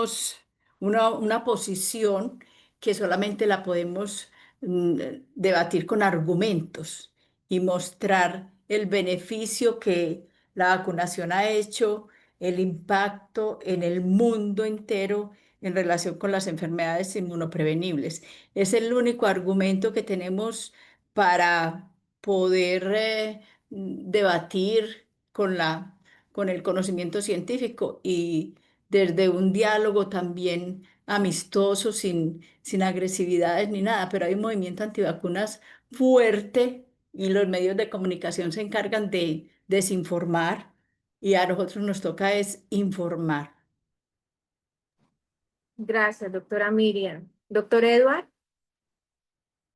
posición que solamente la podemos debatir con argumentos y mostrar el beneficio que la vacunación ha hecho, el impacto en el mundo entero en relación con las enfermedades inmunoprevenibles. Es el único argumento que tenemos para poder debatir con el conocimiento científico y desde un diálogo también amistoso, sin agresividades ni nada, pero hay un movimiento antivacunas fuerte y los medios de comunicación se encargan de desinformar y a nosotros nos toca es informar. Gracias, doctora Miriam. Doctor Edward.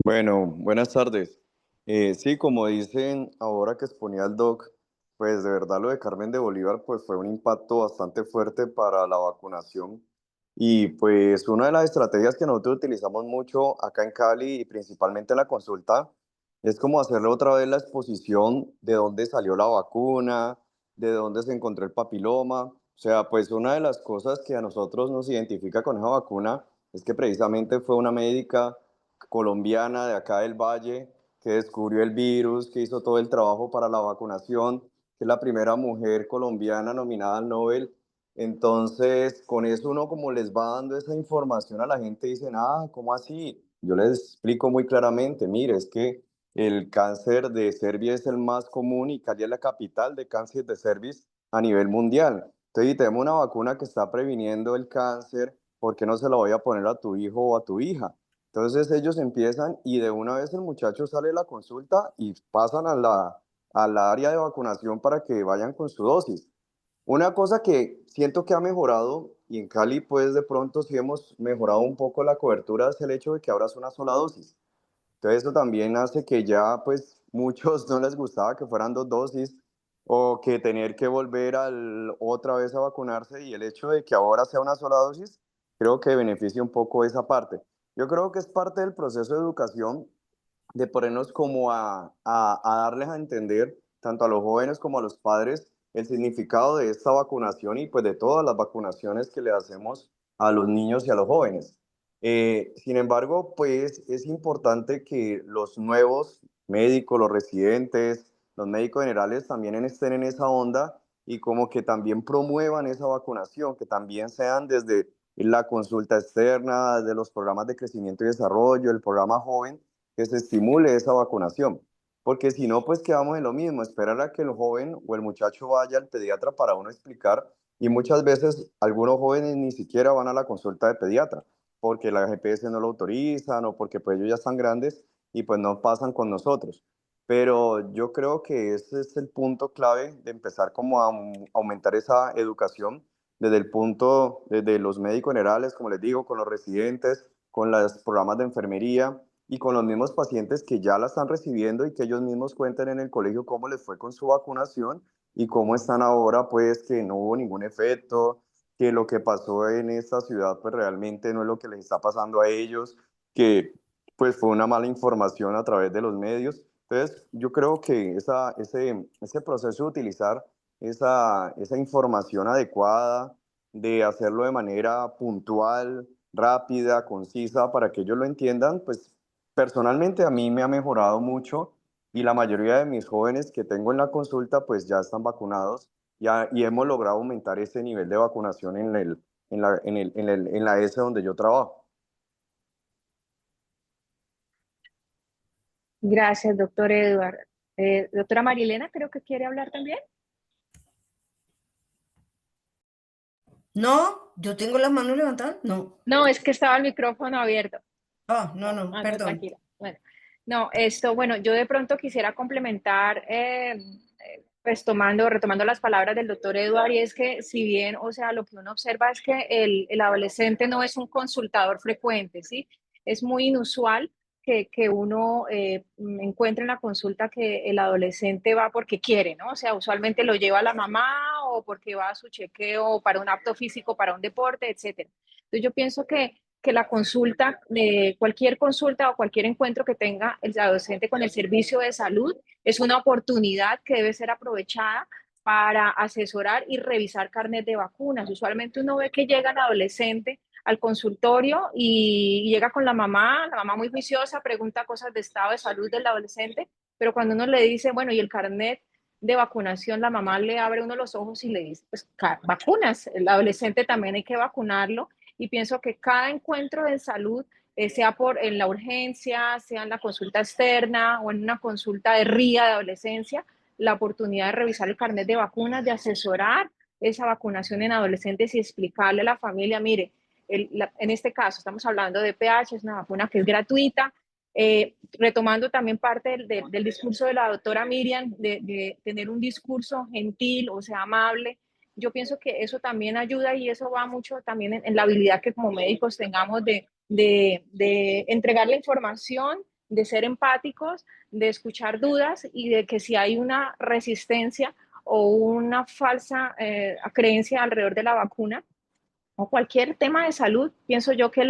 Bueno, buenas tardes. Sí, como dicen ahora que exponía el doc, pues de verdad lo de Carmen de Bolívar pues fue un impacto bastante fuerte para la vacunación y pues una de las estrategias que nosotros utilizamos mucho acá en Cali y principalmente en la consulta es como hacerle otra vez la exposición de dónde salió la vacuna, de dónde se encontró el papiloma. O sea, pues una de las cosas que a nosotros nos identifica con esa vacuna es que precisamente fue una médica colombiana de acá del Valle, que descubrió el virus, que hizo todo el trabajo para la vacunación, que es la primera mujer colombiana nominada al Nobel. Entonces, con eso uno como les va dando esa información a la gente, dicen, ah, ¿cómo así? Yo les explico muy claramente, mire, es que el cáncer de cervix es el más común y Cali es la capital de cáncer de cervix a nivel mundial. Entonces, si tenemos una vacuna que está previniendo el cáncer, ¿por qué no se la voy a poner a tu hijo o a tu hija? Entonces ellos empiezan y de una vez el muchacho sale de la consulta y pasan a la área de vacunación para que vayan con su dosis. Una cosa que siento que ha mejorado, y en Cali pues de pronto sí hemos mejorado un poco la cobertura, es el hecho de que ahora es una sola dosis. Entonces eso también hace que ya pues muchos no les gustaba que fueran dos dosis o que tener que volver otra vez a vacunarse y el hecho de que ahora sea una sola dosis creo que beneficia un poco esa parte. Yo creo que es parte del proceso de educación de ponernos como a darles a entender tanto a los jóvenes como a los padres el significado de esta vacunación y pues de todas las vacunaciones que le hacemos a los niños y a los jóvenes. Sin embargo, pues es importante que los nuevos médicos, los residentes, los médicos generales también estén en esa onda y como que también promuevan esa vacunación, que también sean desde la consulta externa, desde los programas de crecimiento y desarrollo, el programa joven, que se estimule esa vacunación. Porque si no, pues quedamos en lo mismo, esperar a que el joven o el muchacho vaya al pediatra para uno explicar y muchas veces algunos jóvenes ni siquiera van a la consulta de pediatra porque la GPS no lo autorizan o porque pues ellos ya están grandes y pues no pasan con nosotros. Pero yo creo que ese es el punto clave de empezar como a aumentar esa educación desde el punto, desde los médicos generales, como les digo, con los residentes, con los programas de enfermería y con los mismos pacientes que ya la están recibiendo y que ellos mismos cuenten en el colegio cómo les fue con su vacunación y cómo están ahora, pues que no hubo ningún efecto, que lo que pasó en esta ciudad pues realmente no es lo que les está pasando a ellos, que pues fue una mala información a través de los medios. Entonces yo creo que ese proceso de utilizar esa información adecuada, de hacerlo de manera puntual, rápida, concisa, para que ellos lo entiendan, pues personalmente a mí me ha mejorado mucho y la mayoría de mis jóvenes que tengo en la consulta pues ya están vacunados y hemos logrado aumentar este nivel de vacunación en la ES donde yo trabajo. Gracias, doctor Edward. Doctora Marilena, creo que quiere hablar también. No, yo tengo las manos levantadas. No. No, es que estaba el micrófono abierto. Ah, no, No, perdón. tranquila. Bueno, no, bueno, yo de pronto quisiera complementar, pues retomando las palabras del doctor Eduard, y es que si bien, o sea, lo que uno observa es que el adolescente no es un consultador frecuente, ¿sí? Es muy inusual que uno encuentre en la consulta que el adolescente va porque quiere, ¿no? O sea, usualmente lo lleva la mamá o porque va a su chequeo para un acto físico, para un deporte, etcétera. Entonces yo pienso que la consulta, cualquier consulta o cualquier encuentro que tenga el adolescente con el servicio de salud es una oportunidad que debe ser aprovechada para asesorar y revisar carnet de vacunas. Usualmente uno ve que llega el adolescente al consultorio y llega con la mamá muy juiciosa, pregunta cosas de estado de salud del adolescente, pero cuando uno le dice, bueno, ¿y el carnet de vacunación? La mamá le abre uno los ojos y le dice, pues vacunas, el adolescente también hay que vacunarlo, y pienso que cada encuentro de salud, sea en la urgencia, sea en la consulta externa o en una consulta de RIA de adolescencia, la oportunidad de revisar el carnet de vacunas, de asesorar esa vacunación en adolescentes y explicarle a la familia, mire, en este caso estamos hablando de VPH, es una vacuna que es gratuita. Retomando también parte del discurso de la doctora Miriam, de tener un discurso gentil, o sea, amable. Yo pienso que eso también ayuda, y eso va mucho también en la habilidad que como médicos tengamos de entregar la información, de ser empáticos, de escuchar dudas, y de que si hay una resistencia o una falsa creencia alrededor de la vacuna o cualquier tema de salud, pienso yo que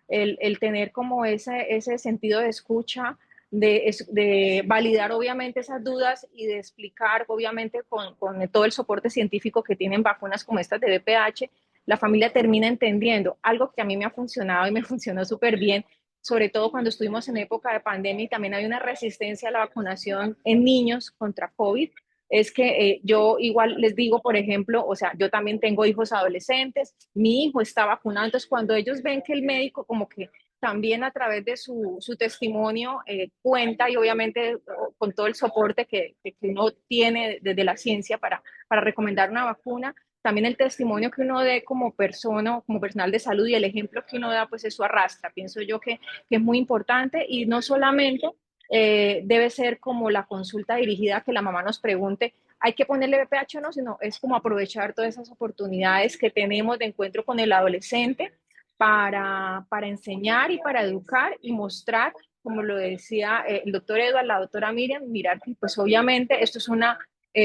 el tener como ese sentido de escucha, de validar obviamente esas dudas y de explicar obviamente con todo el soporte científico que tienen vacunas como estas de VPH, la familia termina entendiendo algo que a mí me ha funcionado y me funcionó súper bien, sobre todo cuando estuvimos en época de pandemia y también hay una resistencia a la vacunación en niños contra COVID. Es que yo igual les digo, por ejemplo, o sea, yo también tengo hijos adolescentes, mi hijo está vacunado, entonces cuando ellos ven que el médico como que también a través de su testimonio cuenta, y obviamente con todo el soporte que uno tiene desde la ciencia para recomendar una vacuna, también el testimonio que uno dé como persona, como personal de salud, y el ejemplo que uno da, pues eso arrastra. Pienso yo que es muy importante, y no solamente debe ser como la consulta dirigida, que la mamá nos pregunte, ¿hay que ponerle VPH o no? Sino es como aprovechar todas esas oportunidades que tenemos de encuentro con el adolescente para enseñar y para educar y mostrar, como lo decía el doctor Eduardo, la doctora Miriam, mirar que pues obviamente esto es una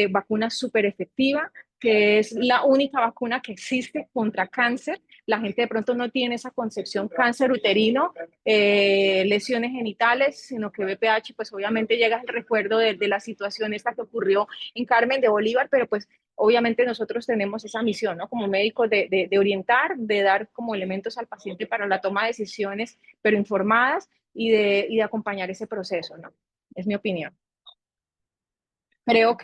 vacuna súper efectiva, que es la única vacuna que existe contra cáncer. La gente de pronto no tiene esa concepción cáncer uterino, lesiones genitales, sino que VPH, pues obviamente llega el recuerdo de la situación esta que ocurrió en Carmen de Bolívar, pero pues obviamente nosotros tenemos esa misión, ¿no? Como médicos de orientar, de dar como elementos al paciente para la toma de decisiones, pero informadas, y de acompañar ese proceso, ¿no? Es mi opinión. Creo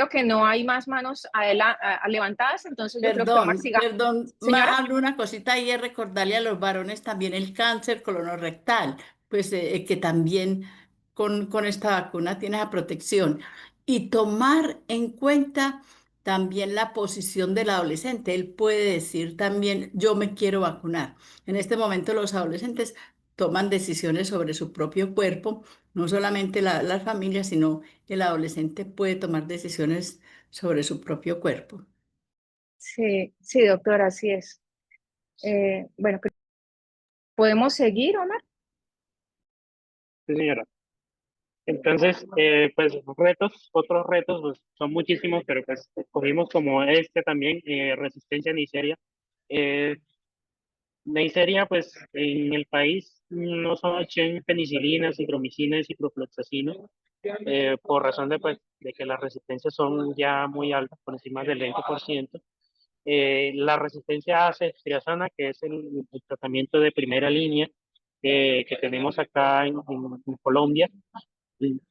que no hay más manos levantadas, entonces yo creo que Omar siga. Perdón, Señora. hablo una cosita ahí, es recordarle a los varones también el cáncer colorectal, pues que también con esta vacuna tiene esa protección. Y tomar en cuenta también la posición del adolescente. Él puede decir también, yo me quiero vacunar. En este momento los adolescentes toman decisiones sobre su propio cuerpo, no solamente las familias, sino el adolescente puede tomar decisiones sobre su propio cuerpo. Sí, sí, doctora, así es. Bueno, ¿podemos seguir, Omar? Sí, señora. Entonces, pues otros retos pues, son muchísimos, pero pues escogimos como este también, resistencia a Neisseria. Eh, Neisseria, pues en el país no son acción penicilinas, citromicinas y ciprofloxacino, por razón de, pues, de que las resistencias son ya muy altas, por encima del 20%. La resistencia a ceftriaxona, que es el tratamiento de primera línea que tenemos acá en Colombia,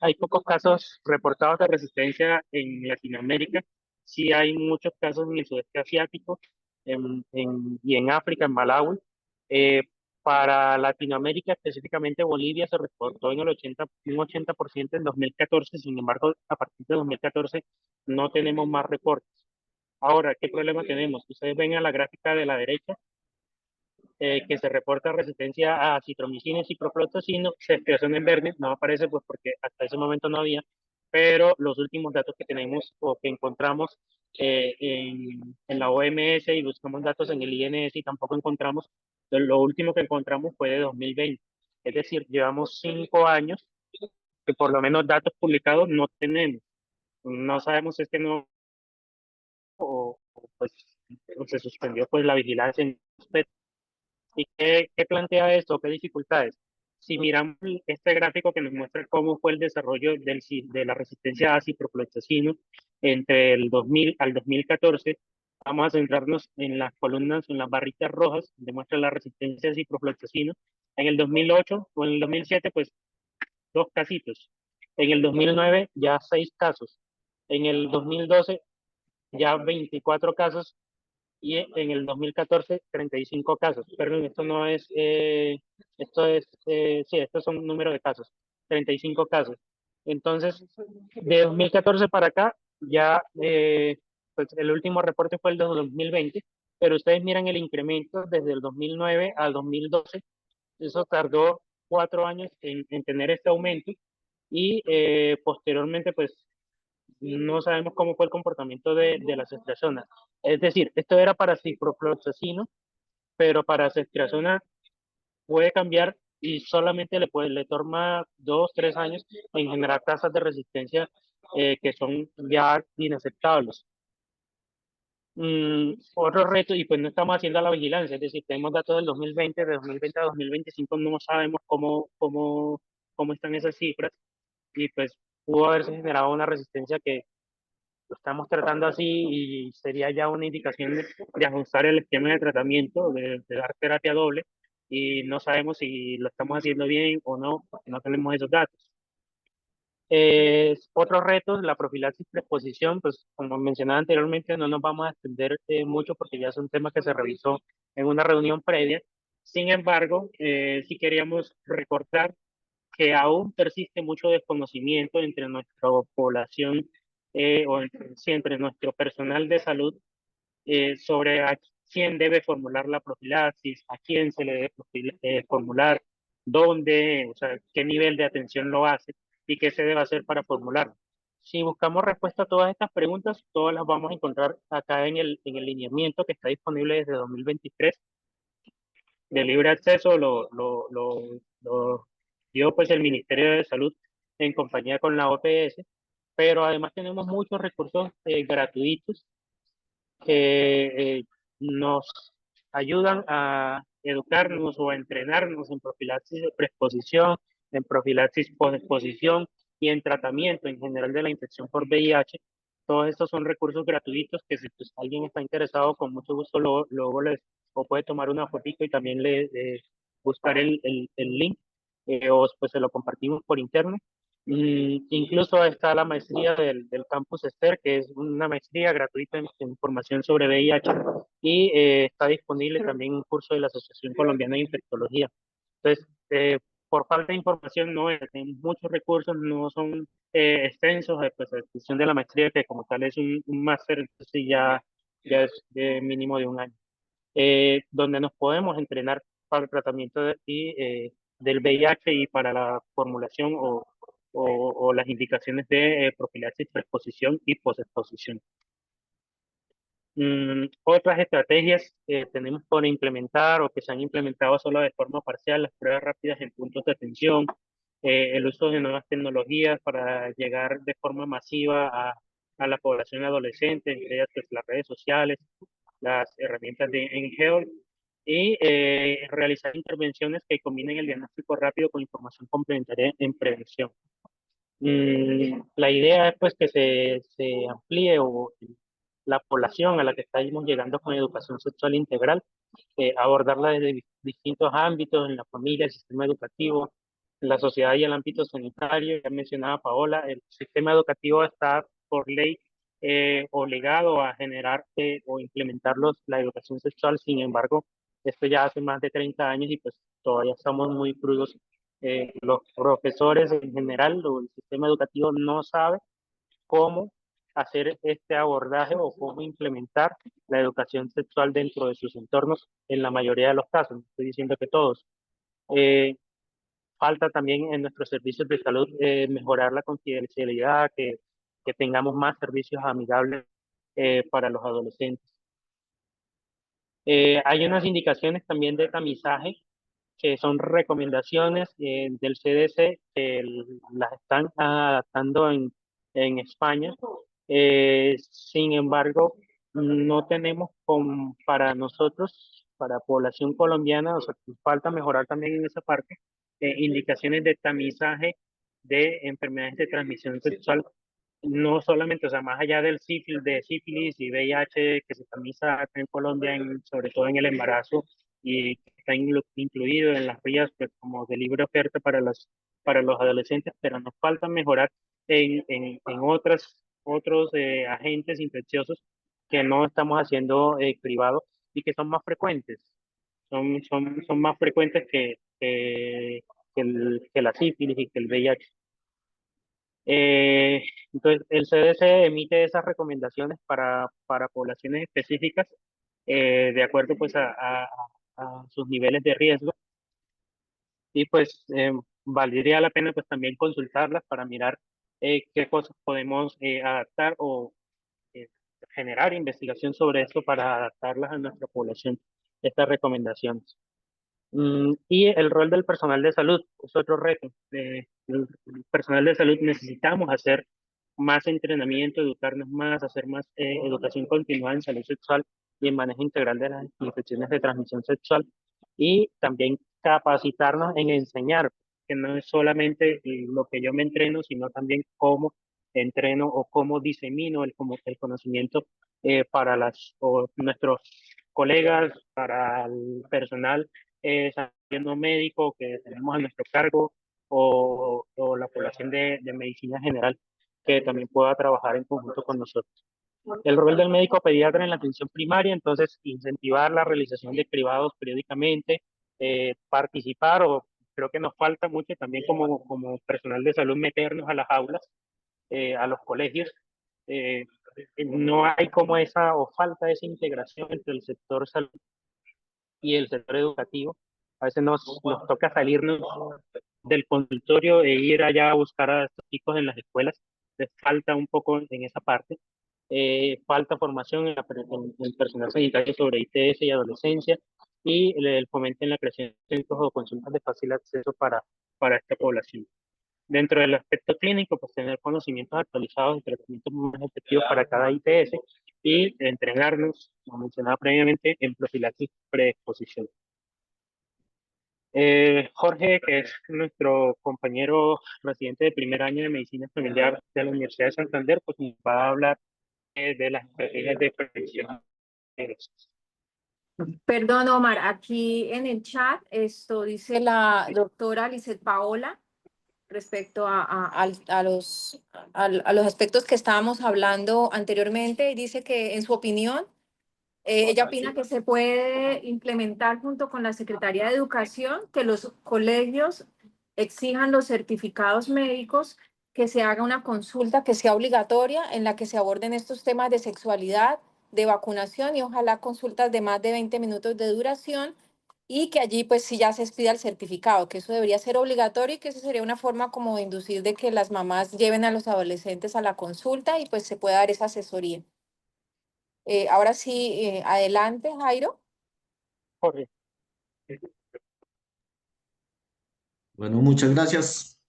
hay pocos casos reportados de resistencia en Latinoamérica. Sí hay muchos casos en el sudeste asiático y en África, en Malawi. Eh, para Latinoamérica, específicamente Bolivia, se reportó en un 80% en 2014. Sin embargo, a partir de 2014 no tenemos más reportes. Ahora, ¿qué problema tenemos? Ustedes ven a la gráfica de la derecha que se reporta resistencia a citromicina y ciprofloxacino, se expresan en verde, no aparece pues porque hasta ese momento no había, pero los últimos datos que tenemos o que encontramos en la OMS y buscamos datos en el INS y tampoco encontramos, lo último que encontramos fue de 2020, es decir, llevamos 5 años que por lo menos datos publicados no tenemos, no sabemos si es que no, pues o se suspendió pues la vigilancia en ¿Y qué plantea esto? ¿Qué dificultades? Si miramos este gráfico que nos muestra cómo fue el desarrollo de la resistencia a ciprofloxacino entre el 2000 al 2014, vamos a centrarnos en las columnas, en las barritas rojas, que muestra la resistencia a ciprofloxacino. En el 2008 o en el 2007, pues 2 casitos. En el 2009 ya 6 casos. En el 2012 ya 24 casos y en el 2014 35 casos. Perdón, esto no es, sí, estos son números de casos, 35 casos. Entonces, de 2014 para acá, ya, pues el último reporte fue el de 2020, pero ustedes miran el incremento desde el 2009 al 2012, eso tardó 4 años en tener este aumento y posteriormente, pues no sabemos cómo fue el comportamiento de las ceftriaxonas. Es decir, esto era para ciprofloxacino, pero para ceftriaxona puede cambiar y solamente le toma 2, 3 años en generar tasas de resistencia que son ya inaceptables. Otro reto, y pues no estamos haciendo la vigilancia, es decir, tenemos datos del 2020, de 2020 a 2025 no sabemos cómo están esas cifras y pues pudo haberse generado una resistencia que lo estamos tratando así y sería ya una indicación de ajustar el esquema de tratamiento, de dar terapia doble y no sabemos si lo estamos haciendo bien o no, porque no tenemos esos datos. Otros retos, la profilaxis preexposición, pues como mencionaba anteriormente, no nos vamos a extender mucho porque ya es un tema que se revisó en una reunión previa. Sin embargo, sí queríamos recordar que aún persiste mucho desconocimiento entre nuestra población sí, entre nuestro personal de salud sobre a quién debe formular la profilaxis, a quién se le debe formular, dónde, o sea, qué nivel de atención lo hace y qué se debe hacer para formularlo. Si buscamos respuesta a todas estas preguntas, todas las vamos a encontrar acá en el lineamiento que está disponible desde 2023 de libre acceso, lo dio pues el Ministerio de Salud en compañía con la OPS, pero además tenemos muchos recursos gratuitos que nos ayudan a educarnos o a entrenarnos en profilaxis de preexposición, en profilaxis posexposición y en tratamiento en general de la infección por VIH. Todos estos son recursos gratuitos que si pues, alguien está interesado, con mucho gusto luego les o puede tomar una fotito y también buscar el link o pues se lo compartimos por interno. Incluso está la maestría del Campus Ester, que es una maestría gratuita en formación sobre VIH y está disponible también un curso de la Asociación Colombiana de Infectología. Entonces, por falta de información, no tenemos muchos recursos, no son extensos, pues, a discusión de la maestría, que como tal es un máster, entonces ya es de mínimo de un año, donde nos podemos entrenar para el tratamiento del VIH y para la formulación o las indicaciones de profilaxis, preexposición y posexposición. Otras estrategias que tenemos por implementar o que se han implementado solo de forma parcial, las pruebas rápidas en puntos de atención, el uso de nuevas tecnologías para llegar de forma masiva a la población adolescente, entre ellas pues, las redes sociales, las herramientas de Enhealth y realizar intervenciones que combinen el diagnóstico rápido con información complementaria en prevención. La idea es pues que se amplíe la población a la que estamos llegando con educación sexual integral, abordarla desde distintos ámbitos, en la familia, el sistema educativo, la sociedad y el ámbito sanitario. Ya mencionaba Paola, el sistema educativo está por ley obligado a generar o implementar la educación sexual. Sin embargo, esto ya hace más de 30 años y pues todavía estamos muy crudos. Los profesores en general, o el sistema educativo no sabe cómo hacer este abordaje o cómo implementar la educación sexual dentro de sus entornos en la mayoría de los casos. No estoy diciendo que todos. Eh, Falta también en nuestros servicios de salud mejorar la confidencialidad, que tengamos más servicios amigables para los adolescentes. Hay unas indicaciones también de tamizaje que son recomendaciones del CDC que las están adaptando en España. Sin embargo, no tenemos para nosotros, para población colombiana, o sea, falta mejorar también en esa parte, indicaciones de tamizaje de enfermedades de transmisión sexual, no solamente, o sea, más allá de sífilis y VIH que se tamiza acá en Colombia, sobre todo en el embarazo, y que está incluido en las vías pues, como de libre oferta para los adolescentes, pero nos falta mejorar en otros agentes infecciosos que no estamos haciendo cribados y que son más frecuentes. Son más frecuentes que la sífilis y que el VIH. Entonces, el CDC emite esas recomendaciones para poblaciones específicas de acuerdo pues a sus niveles de riesgo y pues valdría la pena pues también consultarlas para mirar qué cosas podemos adaptar o eh, generar investigación sobre esto para adaptarlas a nuestra población, estas recomendaciones. Y el rol del personal de salud es otro reto. El personal de salud necesitamos hacer más entrenamiento, educarnos más, hacer más educación continuada en salud sexual y en manejo integral de las infecciones de transmisión sexual y también capacitarnos en enseñar, que no es solamente lo que yo me entreno, sino también cómo entreno o cómo disemino el conocimiento para nuestros colegas, para el personal siendo médico que tenemos a nuestro cargo o la población de medicina general que también pueda trabajar en conjunto con nosotros. El rol del médico pediatra en la atención primaria, entonces, incentivar la realización de cribados periódicamente, participar, o creo que nos falta mucho también como personal de salud meternos a las aulas, a los colegios. Eh, no hay como esa, o falta esa integración entre el sector salud y el sector educativo. A veces nos toca salirnos del consultorio e ir allá a buscar a estos chicos en las escuelas. Les falta un poco en esa parte. Falta formación en el personal sanitario sobre ITS y adolescencia y el fomento en la creación de centros o consultas de fácil acceso para esta población. Dentro del aspecto clínico, pues tener conocimientos actualizados y tratamientos más efectivos para cada ITS y entrenarnos, como mencionaba previamente, en profilaxis preexposición. Jorge, que es nuestro compañero residente de primer año de medicina familiar de la Universidad de Santander, pues nos va a hablar de las estrategias de prevención. Perdón, Omar, aquí en el chat esto dice la doctora Lizeth Paola respecto a los aspectos que estábamos hablando anteriormente. Dice que en su opinión, ella opina que se puede implementar junto con la Secretaría de Educación que los colegios exijan los certificados médicos, que se haga una consulta que sea obligatoria en la que se aborden estos temas de sexualidad, de vacunación y ojalá consultas de más de 20 minutos de duración y que allí pues sí ya se expida el certificado, que eso debería ser obligatorio y que eso sería una forma como de inducir de que las mamás lleven a los adolescentes a la consulta y pues se pueda dar esa asesoría. Ahora sí, adelante, Jairo. Jorge. Bueno, muchas gracias.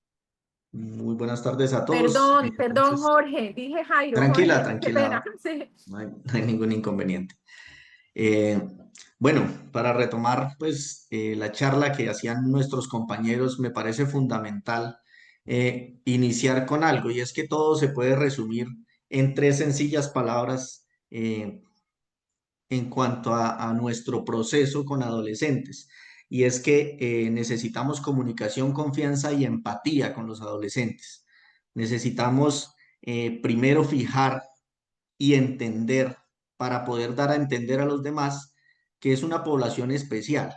Muy buenas tardes a todos. Perdón, Entonces, Jorge, dije Jairo. tranquila, Jorge, tranquila. qué pena, sí. No hay ningún inconveniente. Bueno, para retomar pues la charla que hacían nuestros compañeros, me parece fundamental iniciar con algo y es que todo se puede resumir en tres sencillas palabras en cuanto a nuestro proceso con adolescentes, y es que necesitamos comunicación, confianza y empatía con los adolescentes. Necesitamos primero fijar y entender para poder dar a entender a los demás que es una población especial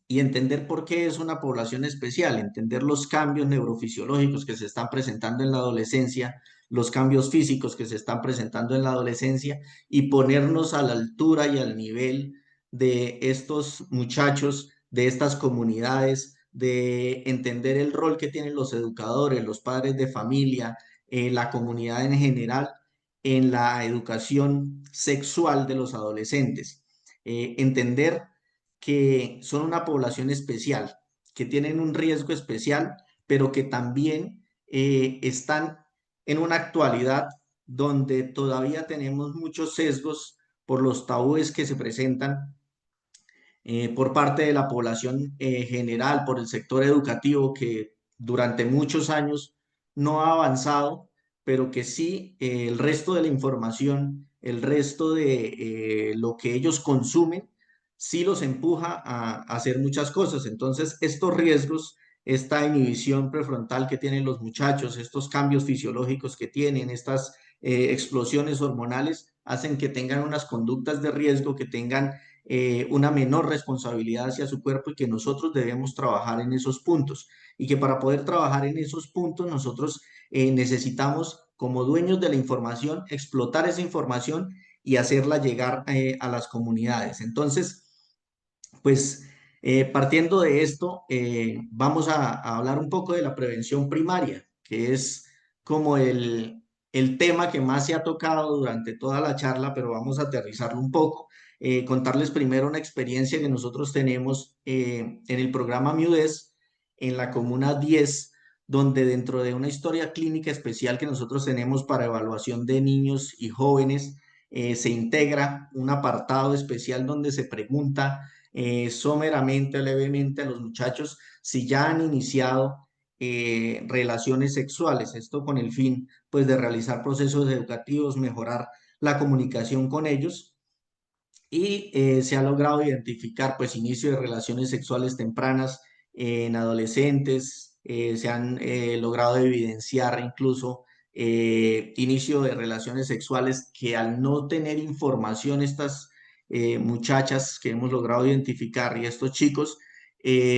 y entender por qué es una población especial, entender los cambios neurofisiológicos que se están presentando en la adolescencia, los cambios físicos que se están presentando en la adolescencia y ponernos a la altura y al nivel de estos muchachos, de estas comunidades, de entender el rol que tienen los educadores, los padres de familia, la comunidad en general en la educación sexual de los adolescentes. Entender que son una población especial, que tienen un riesgo especial, pero que también están en una actualidad donde todavía tenemos muchos sesgos por los tabúes que se presentan por parte de la población general, por el sector educativo que durante muchos años no ha avanzado, pero que sí el resto de la información, el resto de lo que ellos consumen, sí los empuja a hacer muchas cosas. Entonces, estos riesgos, esta inhibición prefrontal que tienen los muchachos, estos cambios fisiológicos que tienen, estas explosiones hormonales, hacen que tengan unas conductas de riesgo, que tengan una menor responsabilidad hacia su cuerpo y que nosotros debemos trabajar en esos puntos. Y que para poder trabajar en esos puntos nosotros necesitamos, como dueños de la información, explotar esa información y hacerla llegar a las comunidades. Entonces, pues partiendo de esto, vamos a hablar un poco de la prevención primaria, que es como el tema que más se ha tocado durante toda la charla, pero vamos a aterrizarlo un poco. Contarles primero una experiencia que nosotros tenemos en el programa MIUDES, en la Comuna 10, donde dentro de una historia clínica especial que nosotros tenemos para evaluación de niños y jóvenes, se integra un apartado especial donde se pregunta someramente, levemente a los muchachos si ya han iniciado relaciones sexuales, esto con el fin pues de realizar procesos educativos, mejorar la comunicación con ellos y se ha logrado identificar pues inicio de relaciones sexuales tempranas en adolescentes, se han logrado evidenciar incluso inicio de relaciones sexuales que al no tener información estas muchachas que hemos logrado identificar y estos chicos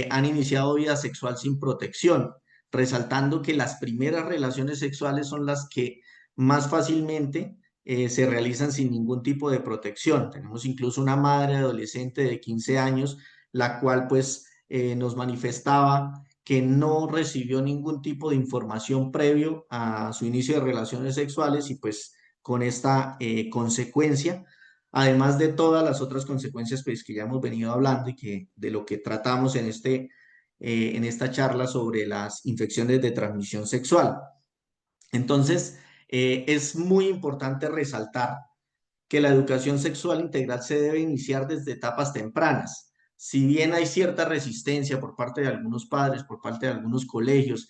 han iniciado vida sexual sin protección, resaltando que las primeras relaciones sexuales son las que más fácilmente se realizan sin ningún tipo de protección. Tenemos incluso una madre adolescente de 15 años, la cual pues nos manifestaba que no recibió ningún tipo de información previo a su inicio de relaciones sexuales y pues con esta consecuencia, además de todas las otras consecuencias pues que ya hemos venido hablando y que de lo que tratamos en esta charla sobre las infecciones de transmisión sexual. Entonces, es muy importante resaltar que la educación sexual integral se debe iniciar desde etapas tempranas. Si bien hay cierta resistencia por parte de algunos padres, por parte de algunos colegios,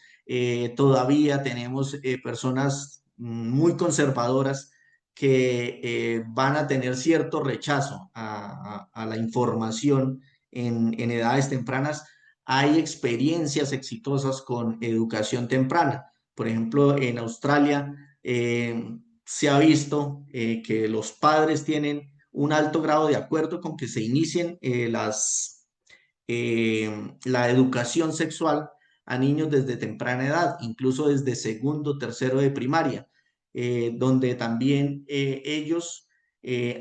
todavía tenemos personas muy conservadoras que van a tener cierto rechazo a la información en edades tempranas. Hay experiencias exitosas con educación temprana. Por ejemplo, en Australia se ha visto que los padres tienen un alto grado de acuerdo con que se inicien la educación sexual a niños desde temprana edad, incluso desde segundo, tercero de primaria, donde también ellos,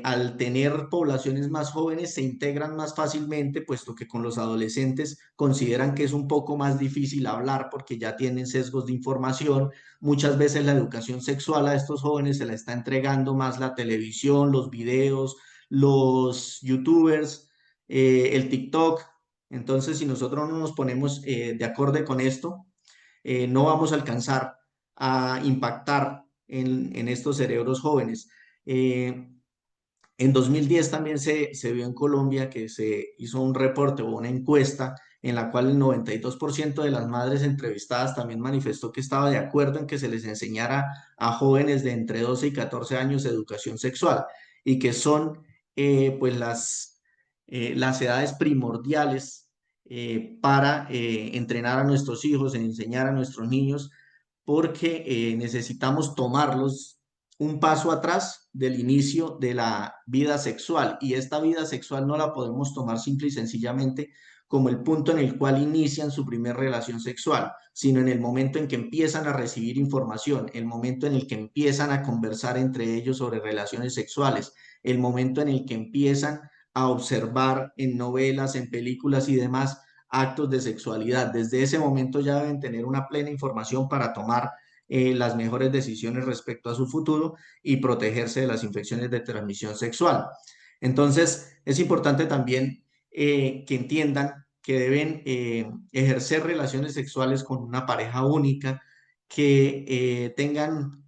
al tener poblaciones más jóvenes, se integran más fácilmente, puesto que con los adolescentes consideran que es un poco más difícil hablar porque ya tienen sesgos de información. Muchas veces la educación sexual a estos jóvenes se la está entregando más la televisión, los videos, los youtubers, el TikTok. Entonces, si nosotros no nos ponemos de acorde con esto, no vamos a alcanzar a impactar en estos cerebros jóvenes. En 2010 también se vio en Colombia que se hizo un reporte o una encuesta en la cual el 92% de las madres entrevistadas también manifestó que estaba de acuerdo en que se les enseñara a jóvenes de entre 12 y 14 años educación sexual y que son pues las edades primordiales para entrenar a nuestros hijos, enseñar a nuestros niños, porque necesitamos tomarlos un paso atrás del inicio de la vida sexual, y esta vida sexual no la podemos tomar simple y sencillamente como el punto en el cual inician su primer relación sexual, sino en el momento en que empiezan a recibir información, el momento en el que empiezan a conversar entre ellos sobre relaciones sexuales, el momento en el que empiezan a observar en novelas, en películas y demás actos de sexualidad. Desde ese momento ya deben tener una plena información para tomar las mejores decisiones respecto a su futuro y protegerse de las infecciones de transmisión sexual. Entonces, es importante también que entiendan que deben ejercer relaciones sexuales con una pareja única, que tengan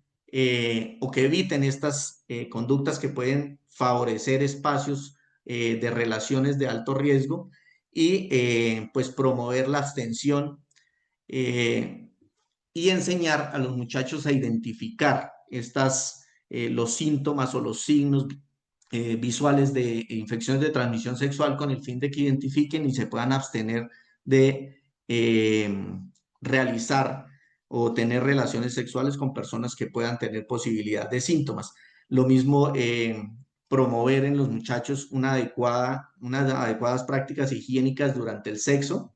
o que eviten estas conductas que pueden favorecer espacios de relaciones de alto riesgo, y pues promover la abstención y enseñar a los muchachos a identificar los síntomas o los signos visuales de infecciones de transmisión sexual, con el fin de que identifiquen y se puedan abstener de realizar o tener relaciones sexuales con personas que puedan tener posibilidad de síntomas. Lo mismo, promover en los muchachos unas adecuadas prácticas higiénicas durante el sexo.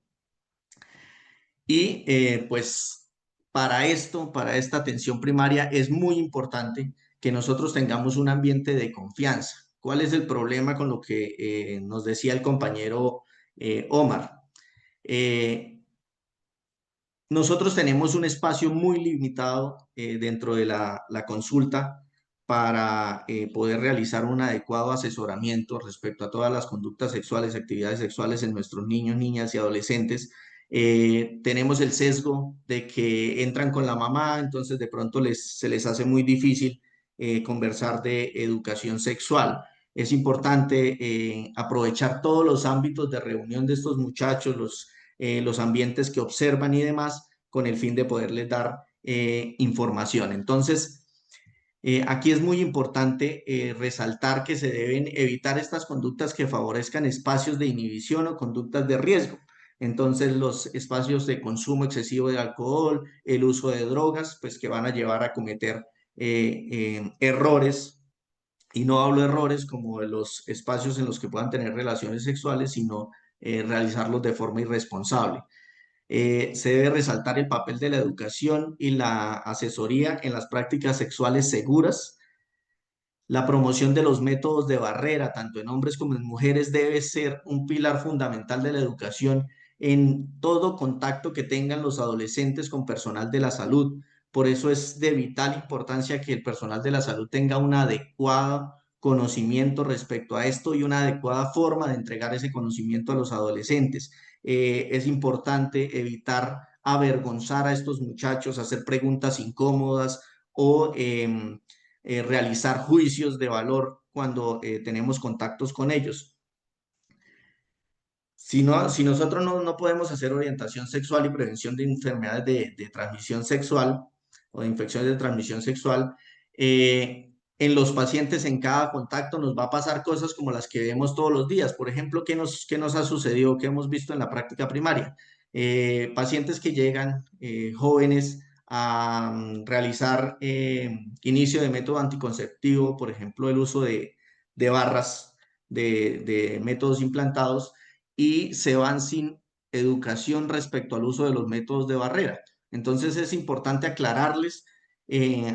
Y pues para esta atención primaria, es muy importante que nosotros tengamos un ambiente de confianza. ¿Cuál es el problema con lo que nos decía el compañero Omar? Nosotros tenemos un espacio muy limitado dentro de la consulta para poder realizar un adecuado asesoramiento respecto a todas las conductas sexuales, actividades sexuales en nuestros niños, niñas y adolescentes. Tenemos el sesgo de que entran con la mamá, entonces de pronto se les hace muy difícil conversar de educación sexual. Es importante aprovechar todos los ámbitos de reunión de estos muchachos, los ambientes que observan y demás, con el fin de poderles dar información. Entonces, aquí es muy importante resaltar que se deben evitar estas conductas que favorezcan espacios de inhibición o conductas de riesgo. Entonces, los espacios de consumo excesivo de alcohol, el uso de drogas, pues que van a llevar a cometer errores. Y no hablo de errores como de los espacios en los que puedan tener relaciones sexuales, sino realizarlos de forma irresponsable. Se debe resaltar el papel de la educación y la asesoría en las prácticas sexuales seguras. La promoción de los métodos de barrera, tanto en hombres como en mujeres, debe ser un pilar fundamental de la educación en todo contacto que tengan los adolescentes con personal de la salud. Por eso es de vital importancia que el personal de la salud tenga un adecuado conocimiento respecto a esto y una adecuada forma de entregar ese conocimiento a los adolescentes. Es importante evitar avergonzar a estos muchachos, hacer preguntas incómodas o realizar juicios de valor cuando tenemos contactos con ellos. Si nosotros no podemos hacer orientación sexual y prevención de enfermedades de transmisión sexual o de infecciones de transmisión sexual, en los pacientes en cada contacto nos va a pasar cosas como las que vemos todos los días. Por ejemplo, ¿qué nos ha sucedido? ¿Qué hemos visto en la práctica primaria? Pacientes que llegan jóvenes a realizar inicio de método anticonceptivo, por ejemplo, el uso de barras de métodos implantados, y se van sin educación respecto al uso de los métodos de barrera. Entonces es importante aclararles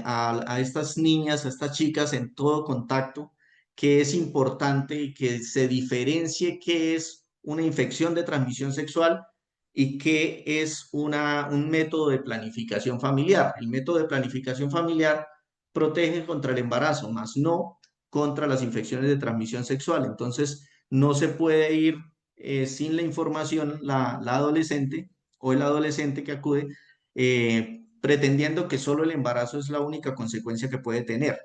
a estas niñas, a estas chicas en todo contacto, que es importante y que se diferencie qué es una infección de transmisión sexual y qué es un método de planificación familiar. El método de planificación familiar protege contra el embarazo, más no contra las infecciones de transmisión sexual. Entonces, no se puede ir sin la información la adolescente o el adolescente que acude pretendiendo que solo el embarazo es la única consecuencia que puede tener.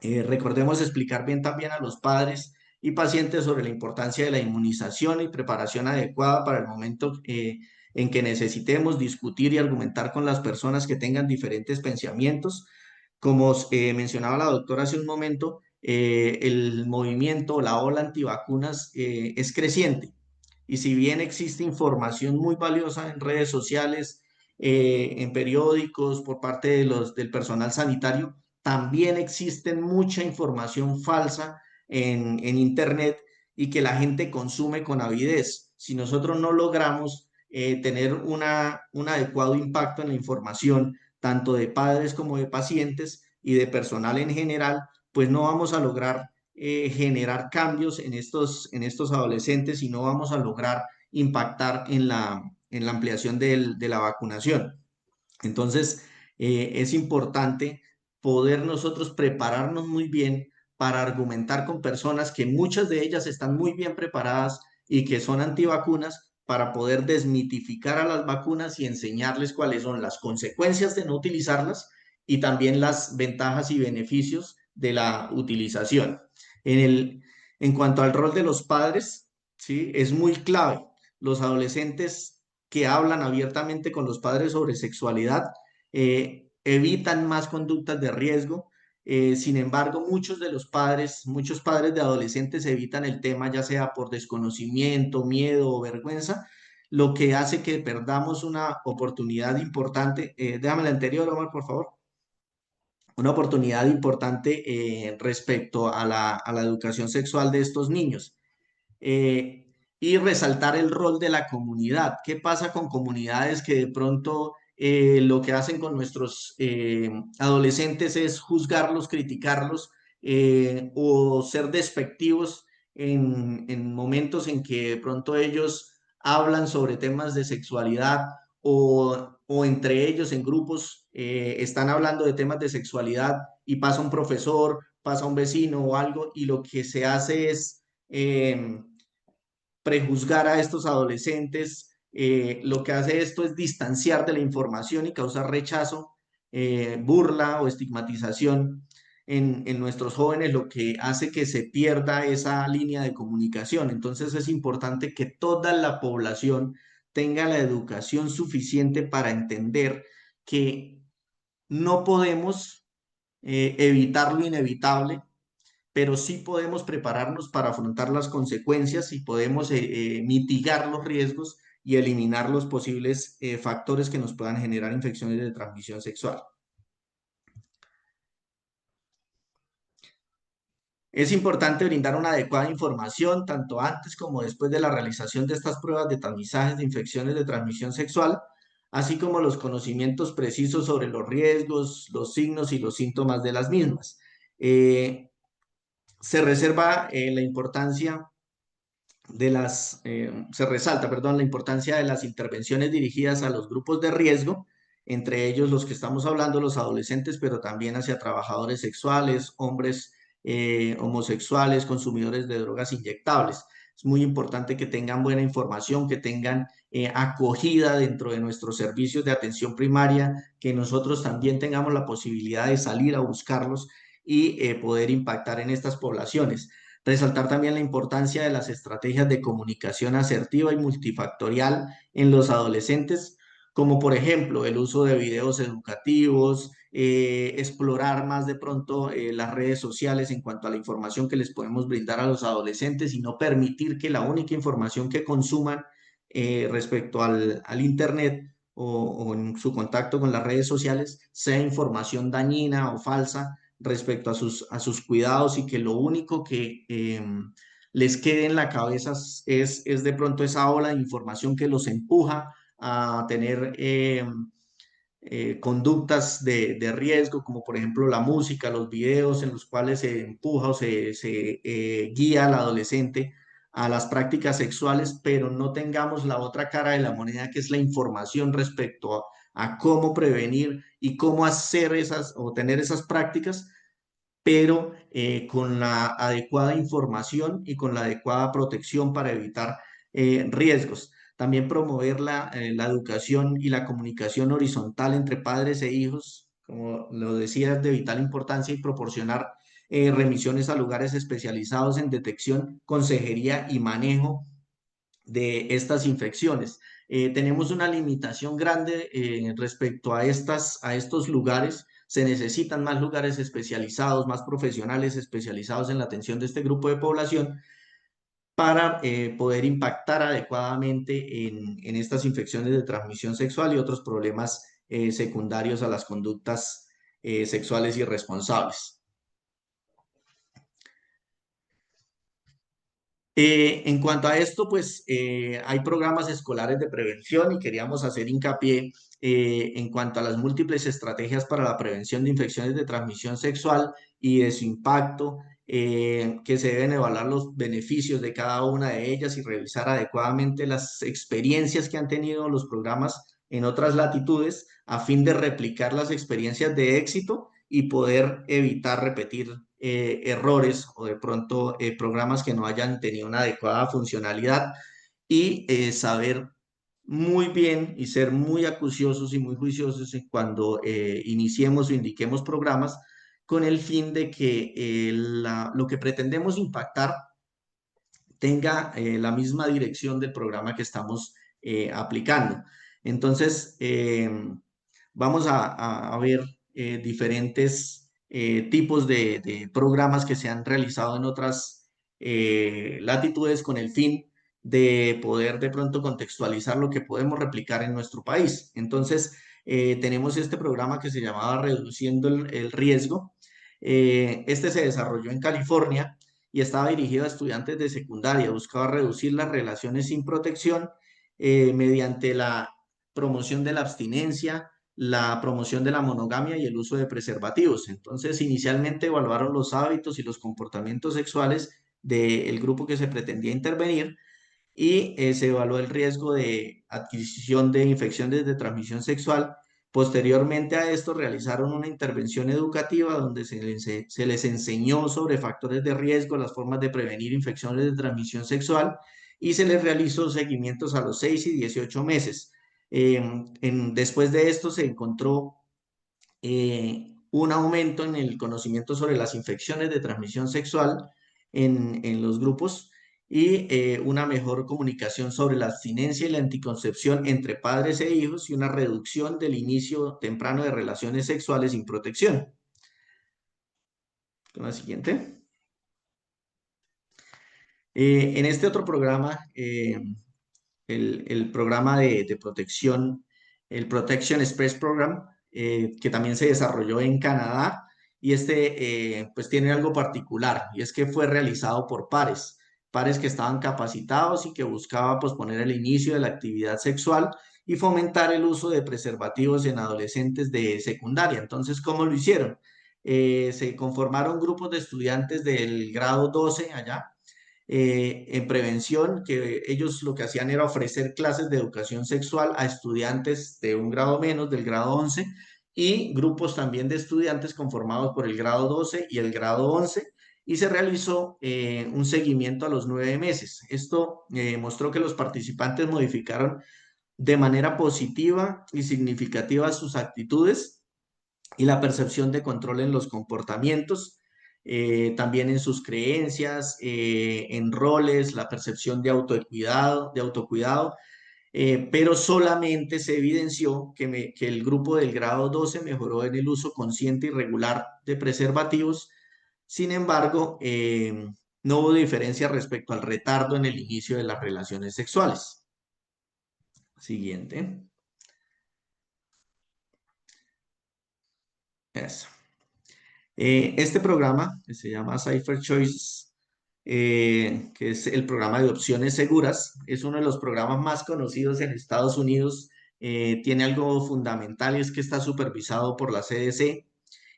Recordemos explicar bien también a los padres y pacientes sobre la importancia de la inmunización y preparación adecuada para el momento en que necesitemos discutir y argumentar con las personas que tengan diferentes pensamientos. Como mencionaba la doctora hace un momento, el movimiento, la ola antivacunas es creciente, Y si bien existe información muy valiosa en redes sociales, en periódicos, por parte del personal sanitario, también existen mucha información falsa en Internet y que la gente consume con avidez. Si nosotros no logramos tener un adecuado impacto en la información, tanto de padres como de pacientes y de personal en general, pues no vamos a lograr generar cambios en estos adolescentes y no vamos a lograr impactar en la ampliación de la vacunación. Entonces, es importante poder nosotros prepararnos muy bien para argumentar con personas que muchas de ellas están muy bien preparadas y que son antivacunas para poder desmitificar a las vacunas y enseñarles cuáles son las consecuencias de no utilizarlas y también las ventajas y beneficios de la utilización. En cuanto al rol de los padres, ¿sí? Es muy clave. Los adolescentes que hablan abiertamente con los padres sobre sexualidad evitan más conductas de riesgo. Sin embargo, muchos padres de adolescentes evitan el tema, ya sea por desconocimiento, miedo o vergüenza, lo que hace que perdamos una oportunidad importante. Déjame la anterior, Omar, por favor. Una oportunidad importante respecto a la educación sexual de estos niños. Y resaltar el rol de la comunidad. ¿Qué pasa con comunidades que de pronto lo que hacen con nuestros adolescentes es juzgarlos, criticarlos o ser despectivos en momentos en que de pronto ellos hablan sobre temas de sexualidad o entre ellos en grupos están hablando de temas de sexualidad y pasa un profesor, pasa un vecino o algo y lo que se hace es prejuzgar a estos adolescentes? Lo que hace esto es distanciar de la información y causar rechazo, burla o estigmatización en nuestros jóvenes, lo que hace que se pierda esa línea de comunicación. Entonces es importante que toda la población tenga la educación suficiente para entender que no podemos evitar lo inevitable, pero sí podemos prepararnos para afrontar las consecuencias y podemos mitigar los riesgos y eliminar los posibles factores que nos puedan generar infecciones de transmisión sexual. Es importante brindar una adecuada información tanto antes como después de la realización de estas pruebas de tamizajes de infecciones de transmisión sexual, así como los conocimientos precisos sobre los riesgos, los signos y los síntomas de las mismas. Se resalta, perdón, la importancia de las intervenciones dirigidas a los grupos de riesgo, entre ellos los que estamos hablando, los adolescentes, pero también hacia trabajadores sexuales, hombres homosexuales, consumidores de drogas inyectables. Es muy importante que tengan buena información, que tengan acogida dentro de nuestros servicios de atención primaria, que nosotros también tengamos la posibilidad de salir a buscarlos y poder impactar en estas poblaciones. Resaltar también la importancia de las estrategias de comunicación asertiva y multifactorial en los adolescentes, como por ejemplo el uso de videos educativos, explorar más de pronto las redes sociales en cuanto a la información que les podemos brindar a los adolescentes y no permitir que la única información que consuman respecto al Internet o en su contacto con las redes sociales sea información dañina o falsa respecto a sus cuidados y que lo único que les quede en la cabeza es de pronto esa ola de información que los empuja a tener conductas de riesgo, como por ejemplo la música, los videos en los cuales se empuja o se guía al adolescente a las prácticas sexuales, pero no tengamos la otra cara de la moneda, que es la información respecto a cómo prevenir y cómo hacer esas o tener esas prácticas, pero con la adecuada información y con la adecuada protección para evitar riesgos. También promover la educación y la comunicación horizontal entre padres e hijos, como lo decía, es de vital importancia, y proporcionar remisiones a lugares especializados en detección, consejería y manejo de estas infecciones. Tenemos una limitación grande respecto a estos lugares. Se necesitan más lugares especializados, más profesionales especializados en la atención de este grupo de población para poder impactar adecuadamente en estas infecciones de transmisión sexual y otros problemas secundarios a las conductas sexuales irresponsables. En cuanto a esto, pues hay programas escolares de prevención y queríamos hacer hincapié en cuanto a las múltiples estrategias para la prevención de infecciones de transmisión sexual y de su impacto, que se deben evaluar los beneficios de cada una de ellas y revisar adecuadamente las experiencias que han tenido los programas en otras latitudes a fin de replicar las experiencias de éxito y poder evitar repetir errores o de pronto programas que no hayan tenido una adecuada funcionalidad y saber muy bien y ser muy acuciosos y muy juiciosos en cuando iniciemos o indiquemos programas con el fin de que lo que pretendemos impactar tenga la misma dirección del programa que estamos aplicando. Entonces, vamos a ver diferentes tipos de programas que se han realizado en otras latitudes con el fin de poder de pronto contextualizar lo que podemos replicar en nuestro país. Entonces, tenemos este programa que se llamaba Reduciendo el Riesgo. Este se desarrolló en California y estaba dirigido a estudiantes de secundaria. Buscaba reducir las relaciones sin protección mediante la promoción de la abstinencia, la promoción de la monogamia y el uso de preservativos. Entonces, inicialmente evaluaron los hábitos y los comportamientos sexuales del grupo que se pretendía intervenir y se evaluó el riesgo de adquisición de infecciones de transmisión sexual. Posteriormente a esto realizaron una intervención educativa donde se les enseñó sobre factores de riesgo, las formas de prevenir infecciones de transmisión sexual y se les realizó seguimientos a los 6 y 18 meses. Después de esto se encontró un aumento en el conocimiento sobre las infecciones de transmisión sexual en los grupos y una mejor comunicación sobre la abstinencia y la anticoncepción entre padres e hijos y una reducción del inicio temprano de relaciones sexuales sin protección. Con la siguiente. En este otro programa, el programa de protección, el Protection Express Program, que también se desarrolló en Canadá, y pues tiene algo particular, y es que fue realizado por pares que estaban capacitados y que buscaba posponer el inicio de la actividad sexual y fomentar el uso de preservativos en adolescentes de secundaria. Entonces, ¿cómo lo hicieron? Se conformaron grupos de estudiantes del grado 12 allá, en prevención, que ellos lo que hacían era ofrecer clases de educación sexual a estudiantes de un grado menos, del grado 11, y grupos también de estudiantes conformados por el grado 12 y el grado 11, y se realizó un seguimiento a los 9 meses. Esto mostró que los participantes modificaron de manera positiva y significativa sus actitudes y la percepción de control en los comportamientos, también en sus creencias, en roles, la percepción de autocuidado, pero solamente se evidenció que el grupo del grado 12 mejoró en el uso consciente y regular de preservativos. Sin embargo, no hubo diferencia respecto al retardo en el inicio de las relaciones sexuales. Siguiente. Eso. Este programa, que se llama Safer Choices, que es el programa de opciones seguras, es uno de los programas más conocidos en Estados Unidos. Tiene algo fundamental y es que está supervisado por la CDC.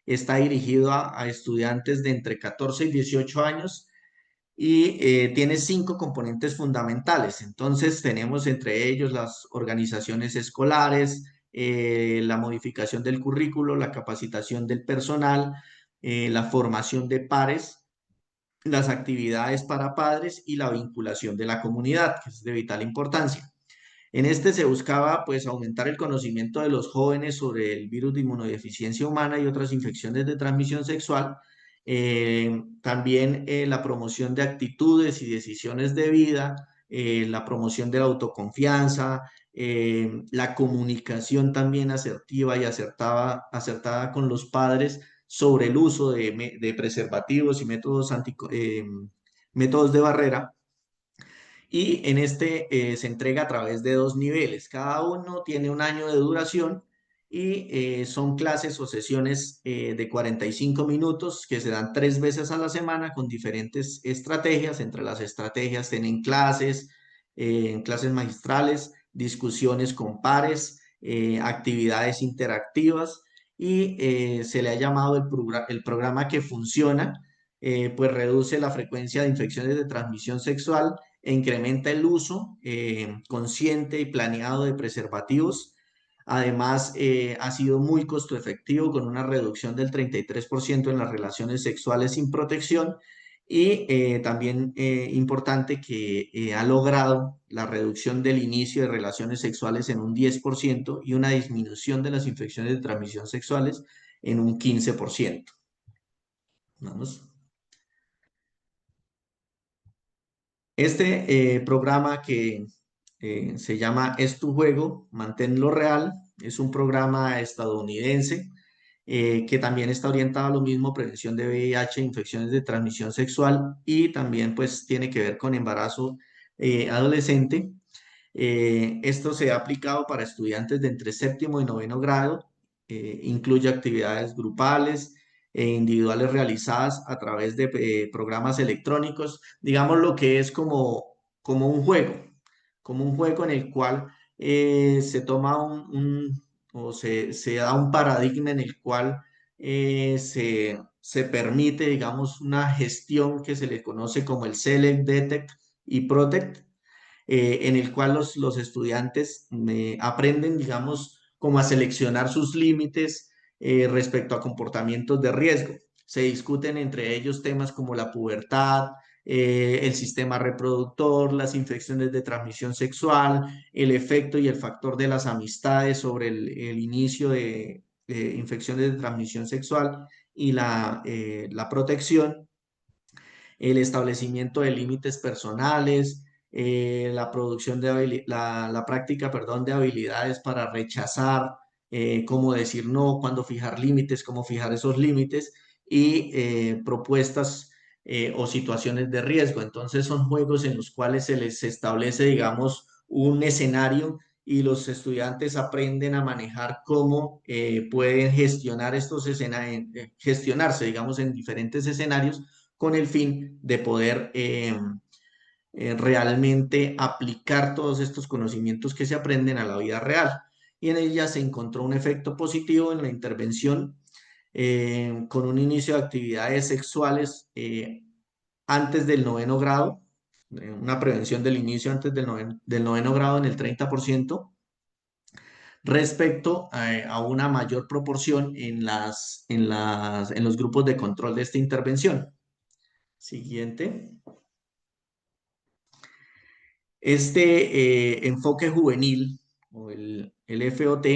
Está dirigido a estudiantes de entre 14 y 18 años y tiene 5 componentes fundamentales. Entonces tenemos entre ellos las organizaciones escolares, la modificación del currículo, la capacitación del personal, la formación de pares, las actividades para padres y la vinculación de la comunidad, que es de vital importancia. En este se buscaba pues aumentar el conocimiento de los jóvenes sobre el virus de inmunodeficiencia humana y otras infecciones de transmisión sexual. También la promoción de actitudes y decisiones de vida, la promoción de la autoconfianza, la comunicación también asertiva y acertada con los padres sobre el uso de preservativos y métodos de barrera. y en este se entrega a través de 2 niveles. Cada uno tiene 1 año de duración y son clases o sesiones de 45 minutos que se dan 3 veces a la semana con diferentes estrategias. Entre las estrategias tienen clases magistrales, discusiones con pares, actividades interactivas y se le ha llamado el programa que funciona, pues reduce la frecuencia de infecciones de transmisión sexual e incrementa el uso consciente y planeado de preservativos. Además, ha sido muy costo efectivo con una reducción del 33% en las relaciones sexuales sin protección y también importante que ha logrado la reducción del inicio de relaciones sexuales en un 10% y una disminución de las infecciones de transmisión sexuales en un 15%. Vamos. Este programa que se llama Es tu juego, manténlo real, es un programa estadounidense que también está orientado a lo mismo, prevención de VIH, infecciones de transmisión sexual y también pues tiene que ver con embarazo adolescente. Esto se ha aplicado para estudiantes de entre séptimo y noveno grado, incluye actividades grupales e individuales realizadas a través de programas electrónicos, digamos lo que es como como un juego en el cual se toma o se da un paradigma en el cual se permite, digamos, una gestión que se le conoce como el Select, Detect y Protect, en el cual los estudiantes aprenden, digamos, como a seleccionar sus límites respecto a comportamientos de riesgo. Se discuten entre ellos temas como la pubertad, el sistema reproductor, las infecciones de transmisión sexual, el efecto y el factor de las amistades sobre el inicio de infecciones de transmisión sexual y la protección, el establecimiento de límites personales, la producción la práctica, perdón, de habilidades para rechazar, cómo decir no, cuándo fijar límites, cómo fijar esos límites y propuestas o situaciones de riesgo. Entonces son juegos en los cuales se les establece, digamos, un escenario y los estudiantes aprenden a manejar cómo pueden gestionar estos escenarios, gestionarse, digamos, en diferentes escenarios con el fin de poder realmente aplicar todos estos conocimientos que se aprenden a la vida real. Y en ella se encontró un efecto positivo en la intervención con un inicio de actividades sexuales antes del noveno grado, una prevención del inicio antes del noveno grado en el 30%, respecto a una mayor proporción en los grupos de control de esta intervención. Siguiente. Este enfoque juvenil o el FOT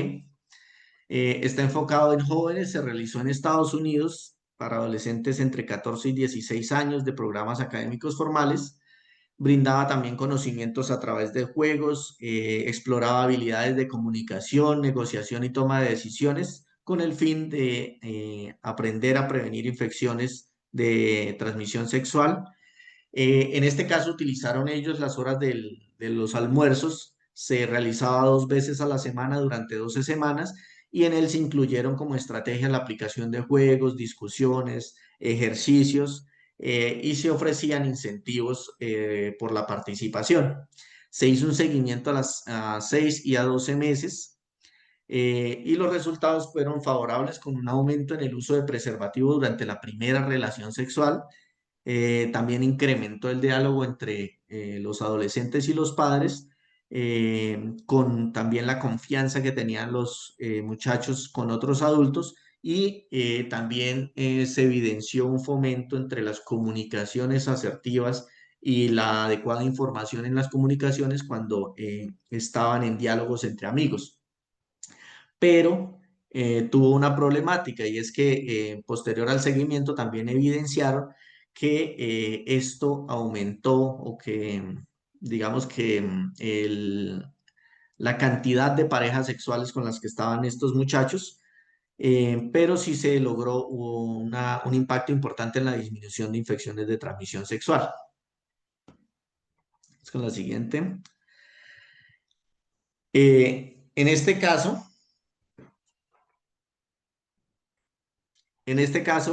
está enfocado en jóvenes, se realizó en Estados Unidos para adolescentes entre 14 y 16 años de programas académicos formales, brindaba también conocimientos a través de juegos, exploraba habilidades de comunicación, negociación y toma de decisiones con el fin de aprender a prevenir infecciones de transmisión sexual. En este caso utilizaron ellos las horas de los almuerzos, se realizaba 2 veces a la semana durante 12 semanas y en él se incluyeron como estrategia la aplicación de juegos, discusiones, ejercicios y se ofrecían incentivos por la participación. Se hizo un seguimiento a 6 y a 12 meses y los resultados fueron favorables con un aumento en el uso de preservativos durante la primera relación sexual. También incrementó el diálogo entre los adolescentes y los padres, con también la confianza que tenían los muchachos con otros adultos y también se evidenció un fomento entre las comunicaciones asertivas y la adecuada información en las comunicaciones cuando estaban en diálogos entre amigos. Pero tuvo una problemática y es que posterior al seguimiento también evidenciaron que esto aumentó o que digamos que la cantidad de parejas sexuales con las que estaban estos muchachos, pero sí se logró un impacto importante en la disminución de infecciones de transmisión sexual. Vamos con la siguiente. En este caso,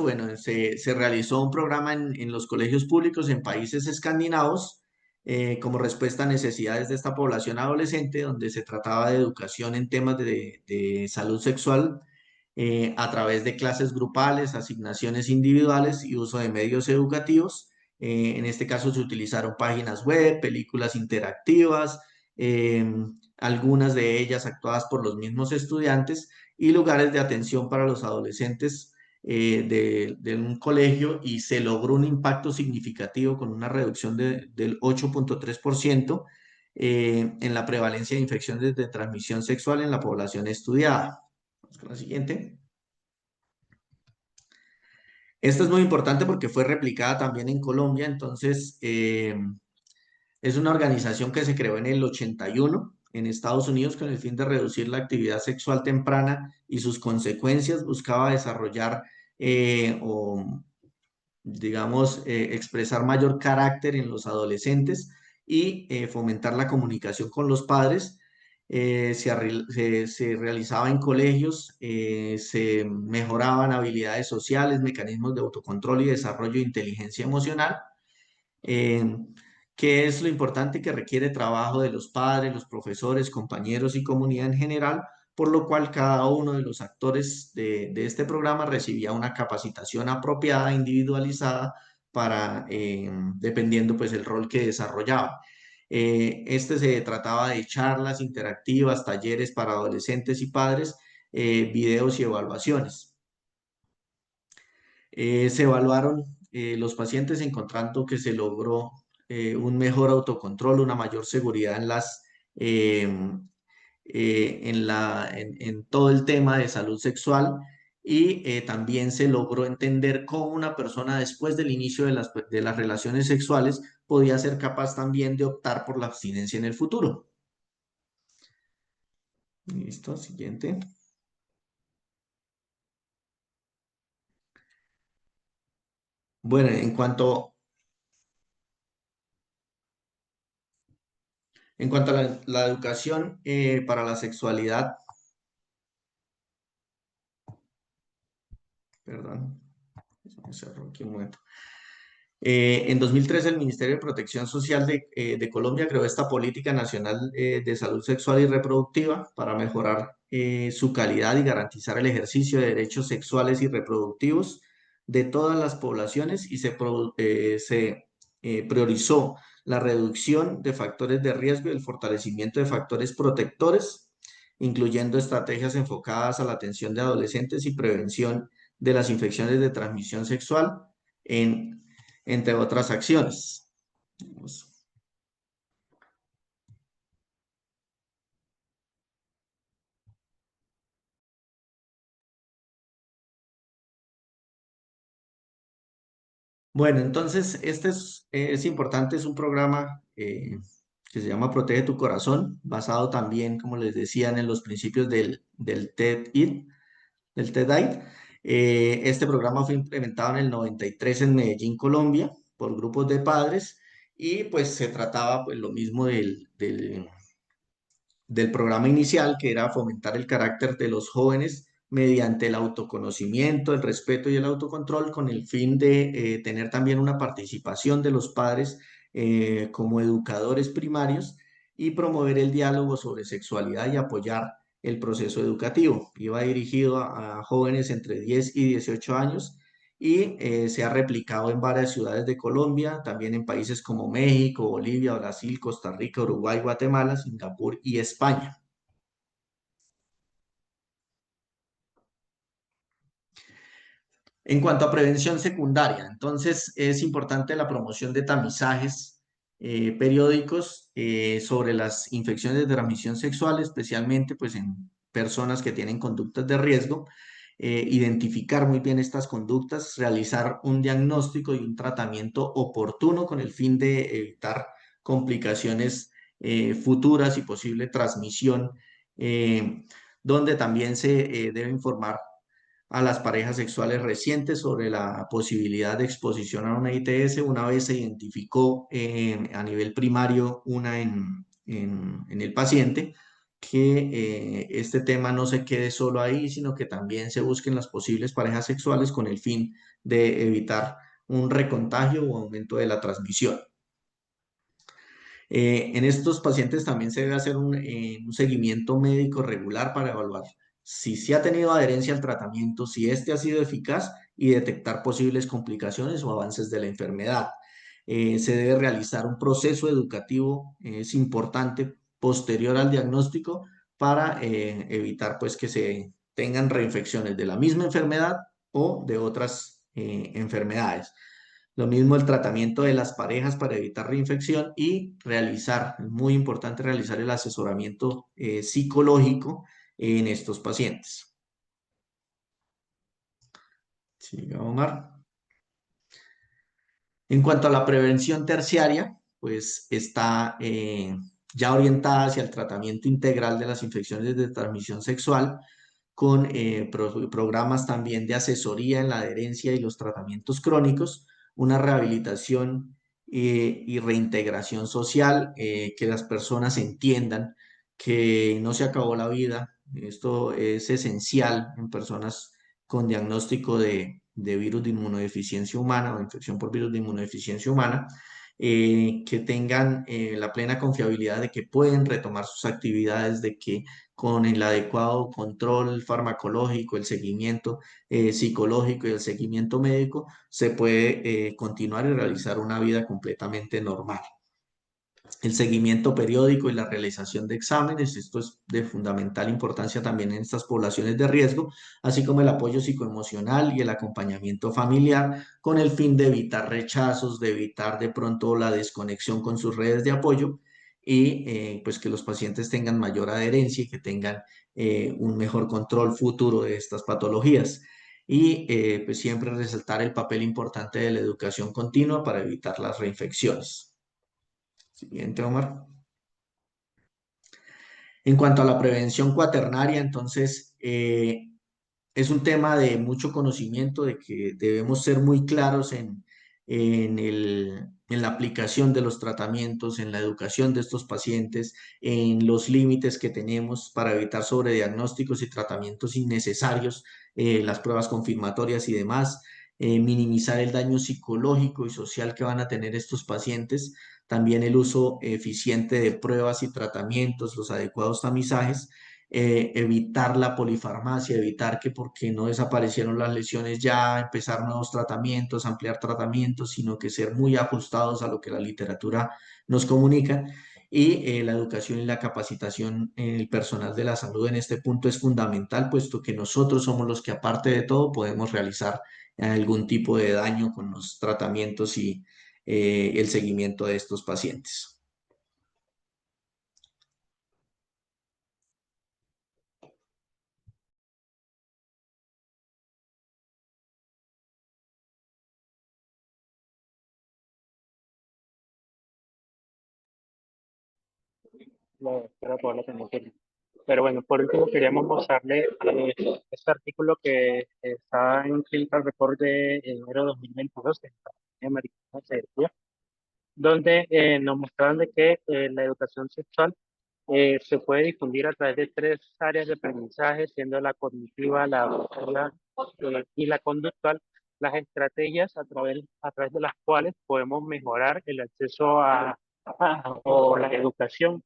bueno, se realizó un programa en los colegios públicos en países escandinavos como respuesta a necesidades de esta población adolescente, donde se trataba de educación en temas de salud sexual a través de clases grupales, asignaciones individuales y uso de medios educativos. En este caso se utilizaron páginas web, películas interactivas, algunas de ellas actuadas por los mismos estudiantes y lugares de atención para los adolescentes de un colegio, y se logró un impacto significativo con una reducción del 8.3% en la prevalencia de infecciones de transmisión sexual en la población estudiada. Vamos con la siguiente. Esta es muy importante porque fue replicada también en Colombia. Entonces, es una organización que se creó en el 81 en Estados Unidos con el fin de reducir la actividad sexual temprana y sus consecuencias. Buscaba desarrollar o, digamos, expresar mayor carácter en los adolescentes y fomentar la comunicación con los padres. Se realizaba en colegios, se mejoraban habilidades sociales, mecanismos de autocontrol y desarrollo de inteligencia emocional. ¿Qué es lo importante? Que requiere trabajo de los padres, los profesores, compañeros y comunidad en general, por lo cual cada uno de los actores de este programa recibía una capacitación apropiada, individualizada, para, dependiendo pues el rol que desarrollaba. Se trataba de charlas interactivas, talleres para adolescentes y padres, videos y evaluaciones. Se evaluaron los pacientes encontrando que se logró un mejor autocontrol, una mayor seguridad en todo el tema de salud sexual, y también se logró entender cómo una persona después del inicio de las relaciones sexuales podía ser capaz también de optar por la abstinencia en el futuro. Listo, siguiente. Bueno, en cuanto a la educación para la sexualidad, perdón, me cerró aquí un momento. En 2013 el Ministerio de Protección Social de Colombia creó esta Política Nacional de Salud Sexual y Reproductiva para mejorar su calidad y garantizar el ejercicio de derechos sexuales y reproductivos de todas las poblaciones, y se priorizó la reducción de factores de riesgo y el fortalecimiento de factores protectores, incluyendo estrategias enfocadas a la atención de adolescentes y prevención de las infecciones de transmisión sexual, entre otras acciones. Bueno, entonces este es importante, es un programa que se llama Protege tu Corazón, basado también, como les decía, en los principios del TED-IT, del TED-IT. Este programa fue implementado en el 93 en Medellín, Colombia, por grupos de padres, y pues se trataba pues lo mismo del programa inicial, que era fomentar el carácter de los jóvenes mediante el autoconocimiento, el respeto y el autocontrol, con el fin de tener también una participación de los padres como educadores primarios, y promover el diálogo sobre sexualidad y apoyar el proceso educativo. Iba dirigido a jóvenes entre 10 y 18 años, y se ha replicado en varias ciudades de Colombia, también en países como México, Bolivia, Brasil, Costa Rica, Uruguay, Guatemala, Singapur y España. En cuanto a prevención secundaria, entonces es importante la promoción de tamizajes periódicos sobre las infecciones de transmisión sexual, especialmente pues en personas que tienen conductas de riesgo. Identificar muy bien estas conductas, realizar un diagnóstico y un tratamiento oportuno con el fin de evitar complicaciones futuras y posible transmisión, donde también se debe informar a las parejas sexuales recientes sobre la posibilidad de exposición a una ITS una vez se identificó a nivel primario una en el paciente, que este tema no se quede solo ahí, sino que también se busquen las posibles parejas sexuales con el fin de evitar un recontagio o aumento de la transmisión. En estos pacientes también se debe hacer un seguimiento médico regular para evaluar si se ha tenido adherencia al tratamiento, si este ha sido eficaz y detectar posibles complicaciones o avances de la enfermedad. Se debe realizar un proceso educativo, es importante, posterior al diagnóstico para evitar pues que se tengan reinfecciones de la misma enfermedad o de otras enfermedades. Lo mismo el tratamiento de las parejas para evitar reinfección y realizar, es muy importante realizar el asesoramiento psicológico en estos pacientes. Siga, Omar. En cuanto a la prevención terciaria, pues está ya orientada hacia el tratamiento integral de las infecciones de transmisión sexual, con programas también de asesoría en la adherencia y los tratamientos crónicos, una rehabilitación y reintegración social, que las personas entiendan que no se acabó la vida. Esto es esencial en personas con diagnóstico de virus de inmunodeficiencia humana o infección por virus de inmunodeficiencia humana, que tengan la plena confiabilidad de que pueden retomar sus actividades, de que con el adecuado control farmacológico, el seguimiento psicológico y el seguimiento médico, se puede continuar y realizar una vida completamente normal. El seguimiento periódico y la realización de exámenes, esto es de fundamental importancia también en estas poblaciones de riesgo, así como el apoyo psicoemocional y el acompañamiento familiar con el fin de evitar rechazos, de evitar de pronto la desconexión con sus redes de apoyo y pues que los pacientes tengan mayor adherencia y que tengan un mejor control futuro de estas patologías. Y pues siempre resaltar el papel importante de la educación continua para evitar las reinfecciones. Siguiente, Omar. En cuanto a la prevención cuaternaria, entonces, es un tema de mucho conocimiento, de que debemos ser muy claros en la aplicación de los tratamientos, en la educación de estos pacientes, en los límites que tenemos para evitar sobrediagnósticos y tratamientos innecesarios, las pruebas confirmatorias y demás, minimizar el daño psicológico y social que van a tener estos pacientes, también el uso eficiente de pruebas y tratamientos, los adecuados tamizajes, evitar la polifarmacia, evitar que porque no desaparecieron las lesiones ya empezar nuevos tratamientos, ampliar tratamientos, sino que ser muy ajustados a lo que la literatura nos comunica. Y la educación y la capacitación en el personal de la salud en este punto es fundamental, puesto que nosotros somos los que, aparte de todo, podemos realizar algún tipo de daño con los tratamientos y el seguimiento de estos pacientes. La doctora Paola tenía que ir. Pero bueno, por último queríamos mostrarle este artículo que está en Clinical Report de enero de 2022 de la Academia Americana de Cirugía, donde nos mostraban de que la educación sexual se puede difundir a través de tres áreas de aprendizaje, siendo la cognitiva, la afectiva y la conductual, las estrategias a través de las cuales podemos mejorar el acceso o la educación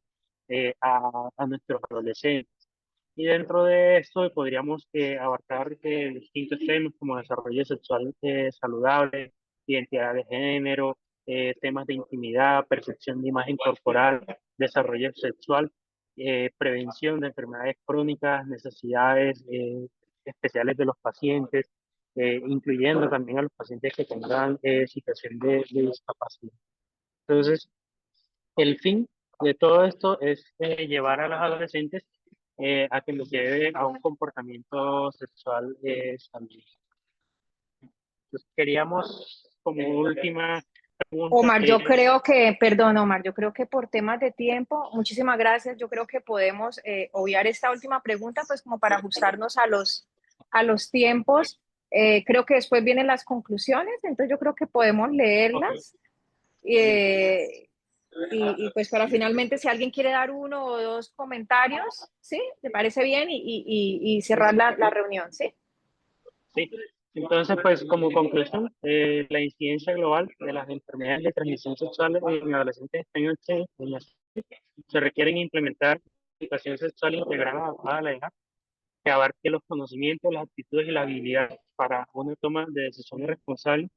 a nuestros adolescentes. Y dentro de esto podríamos abarcar distintos temas como desarrollo sexual saludable, identidad de género, temas de intimidad, percepción de imagen corporal, desarrollo sexual, prevención de enfermedades crónicas, necesidades especiales de los pacientes, incluyendo también a los pacientes que tengan situación de discapacidad. Entonces, el fin de todo esto es llevar a los adolescentes a que los lleve a un comportamiento sexual saludable. Entonces, queríamos como última pregunta. Omar, yo creo que, perdón, Omar, yo creo que por temas de tiempo, muchísimas gracias. Yo creo que podemos obviar esta última pregunta, pues como para ajustarnos a los tiempos. Creo que después vienen las conclusiones, entonces yo creo que podemos leerlas. Y pues para finalmente, si alguien quiere dar uno o dos comentarios, ¿sí? ¿Te parece bien? Y cerrar la reunión, ¿sí? Sí. Entonces, pues como conclusión, la incidencia global de las enfermedades de transmisión sexual en adolescentes españoles se requieren implementar educación sexual integrada a la edad, que abarque los conocimientos, las actitudes y las habilidades para una toma de decisiones responsables.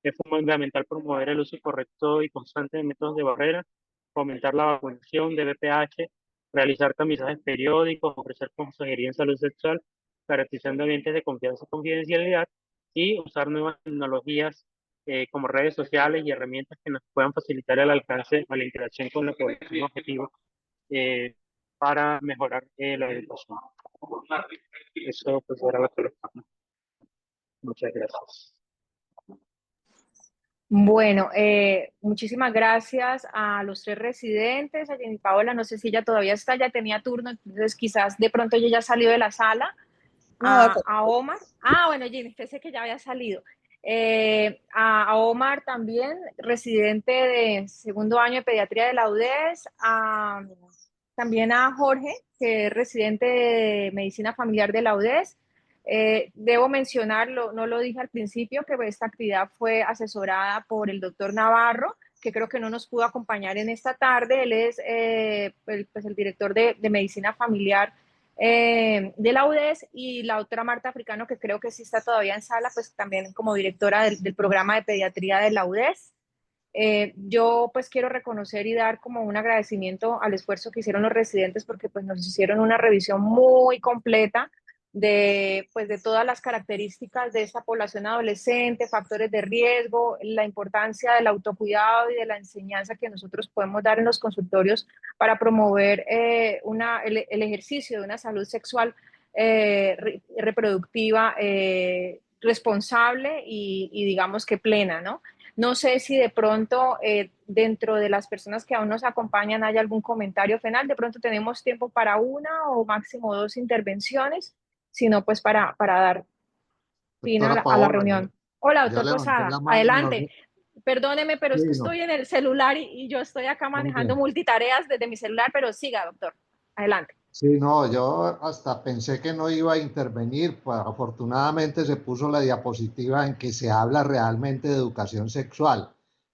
Es fundamental promover el uso correcto y constante de métodos de barrera, fomentar la vacunación de VPH, realizar tamizajes periódicos, ofrecer consejería en salud sexual, garantizando ambientes de confianza y confidencialidad, y usar nuevas tecnologías como redes sociales y herramientas que nos puedan facilitar el alcance a la interacción con la población objetivo eh, para mejorar la educación. Eso pues era lo que les hago. Muchas gracias. Bueno, muchísimas gracias a los tres residentes, a Jenny Paola, no sé si ella todavía está, ya tenía turno, entonces quizás de pronto ella ya salió de la sala, a Omar, bueno, Jenny, pensé que ya había salido, a Omar también, residente de segundo año de pediatría de la UDES, también a Jorge, que es residente de medicina familiar de la UDES. Debo mencionarlo, no lo dije al principio, que esta actividad fue asesorada por el doctor Navarro, que creo que no nos pudo acompañar en esta tarde. Él es pues el director de medicina familiar de la UDES, y la doctora Marta Africano, que creo que sí está todavía en sala, pues también como directora del programa de pediatría de la UDES. Yo pues quiero reconocer y dar como un agradecimiento al esfuerzo que hicieron los residentes, porque pues nos hicieron una revisión muy completa pues de todas las características de esta población adolescente, factores de riesgo, la importancia del autocuidado y de la enseñanza que nosotros podemos dar en los consultorios para promover el ejercicio de una salud sexual reproductiva responsable y digamos que plena, ¿no? No sé si de pronto dentro de las personas que aún nos acompañan hay algún comentario final. De pronto tenemos tiempo para una o máximo dos intervenciones, sino pues para dar fin Doctora a la Paola, reunión. Hola, ya doctor levanté Posada, la mano. adelante. Perdóneme, pero es que Sí, no, estoy en el celular y yo estoy acá muy manejando bien. multitareas desde mi celular, pero siga, doctor. Adelante. Sí, no, yo hasta pensé que no iba a intervenir, pues afortunadamente se puso la diapositiva en que se habla realmente de educación sexual,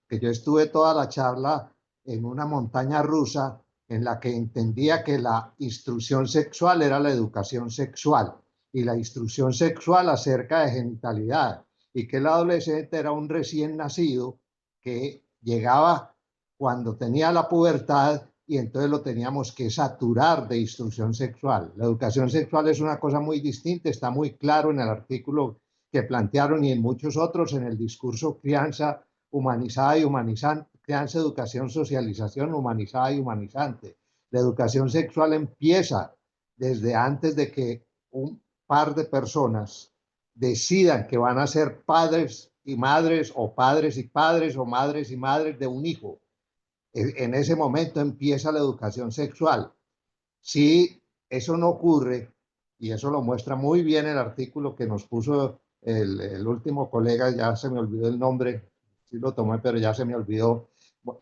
que yo estuve toda la charla en una montaña rusa en la que entendía que la instrucción sexual era la educación sexual y la instrucción sexual acerca de genitalidad, y que el adolescente era un recién nacido que llegaba cuando tenía la pubertad, y entonces lo teníamos que saturar de instrucción sexual. La educación sexual es una cosa muy distinta, está muy claro en el artículo que plantearon y en muchos otros, en el discurso crianza humanizada y humanizante, crianza, educación, socialización humanizada y humanizante. La educación sexual empieza desde antes de que un par de personas decidan que van a ser padres y madres, o padres y padres, o madres y madres de un hijo. En ese momento empieza la educación sexual. Si eso no ocurre, y eso lo muestra muy bien el artículo que nos puso el último colega, ya se me olvidó el nombre, sí lo tomé, pero ya se me olvidó,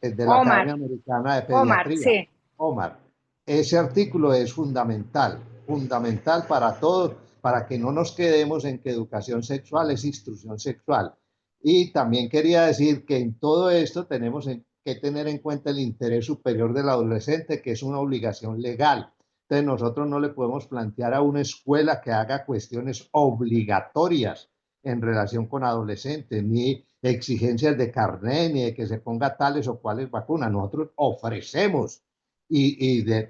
de la Academia Americana de Pediatría, Sí. Omar. Ese artículo es fundamental, fundamental para todos, para que no nos quedemos en que educación sexual es instrucción sexual. Y también quería decir que en todo esto tenemos que tener en cuenta el interés superior del adolescente, que es una obligación legal. Entonces nosotros no le podemos plantear a una escuela que haga cuestiones obligatorias en relación con adolescentes, ni exigencias de carné, ni de que se ponga tales o cuales vacunas. Nosotros ofrecemos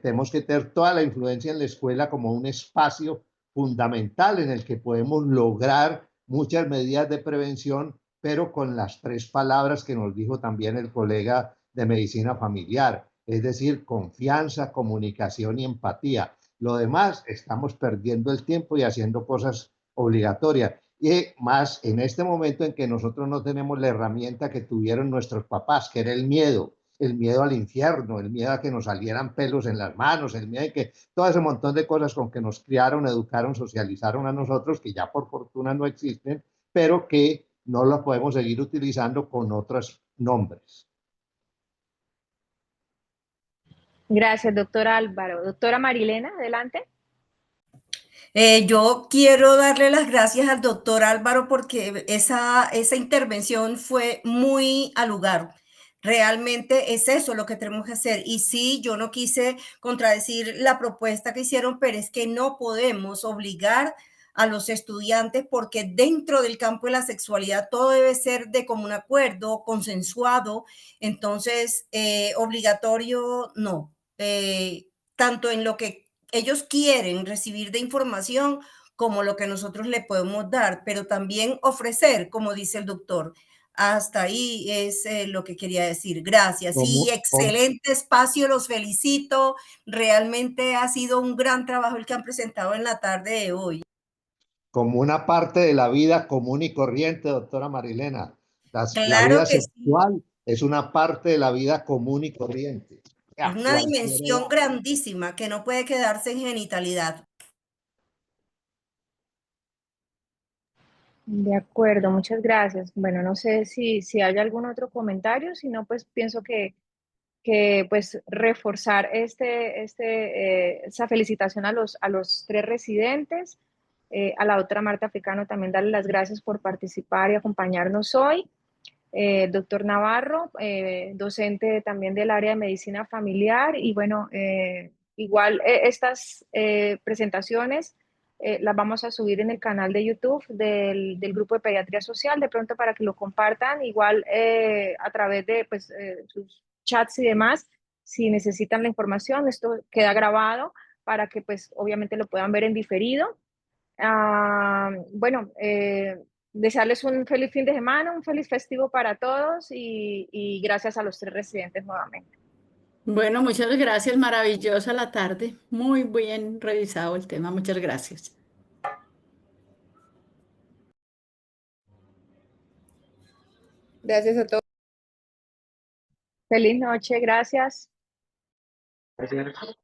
tenemos que tener toda la influencia en la escuela como un espacio fundamental en el que podemos lograr muchas medidas de prevención, pero con las tres palabras que nos dijo también el colega de medicina familiar, es decir, confianza, comunicación y empatía. Lo demás, estamos perdiendo el tiempo y haciendo cosas obligatorias. Y más en este momento en que nosotros no tenemos la herramienta que tuvieron nuestros papás, que era el miedo. el miedo al infierno, el miedo a que nos salieran pelos en las manos, el miedo de que todo ese montón de cosas con que nos criaron, educaron, socializaron a nosotros, que ya por fortuna no existen, pero que no las podemos seguir utilizando con otros nombres. Gracias, doctora Álvaro. Doctora Marilena, adelante. Yo quiero darle las gracias al doctor Álvaro porque esa intervención fue muy al lugar. Realmente es eso lo que tenemos que hacer. Y sí, yo no quise contradecir la propuesta que hicieron, pero es que no podemos obligar a los estudiantes porque dentro del campo de la sexualidad todo debe ser de común acuerdo, consensuado. Entonces, obligatorio no. Tanto en lo que ellos quieren recibir de información como lo que nosotros le podemos dar, pero también ofrecer, como dice el doctor. Hasta ahí es lo que quería decir. Gracias. Y excelente espacio, los felicito. Realmente ha sido un gran trabajo el que han presentado en la tarde de hoy. Como una parte de la vida común y corriente, doctora Marilena. La Claro vida que sí. sexual es una parte de la vida común y corriente. Es una dimensión grandísima que no puede quedarse en genitalidad. De acuerdo, muchas gracias. Bueno, no sé si hay algún otro comentario, si no, pues pienso que pues reforzar esa felicitación a los 3 residentes, a la doctora Marta Africano también darle las gracias por participar y acompañarnos hoy. El doctor Navarro, docente también del área de medicina familiar, y bueno, igual estas presentaciones las vamos a subir en el canal de YouTube del grupo de pediatría social, de pronto para que lo compartan, igual a través de pues, sus chats y demás, si necesitan la información, esto queda grabado para que pues obviamente lo puedan ver en diferido. Bueno, desearles un feliz fin de semana, un feliz festivo para todos y gracias a los 3 residentes nuevamente. Bueno, muchas gracias, maravillosa la tarde, muy bien revisado el tema, muchas gracias. Gracias a todos. Feliz noche, gracias. Gracias.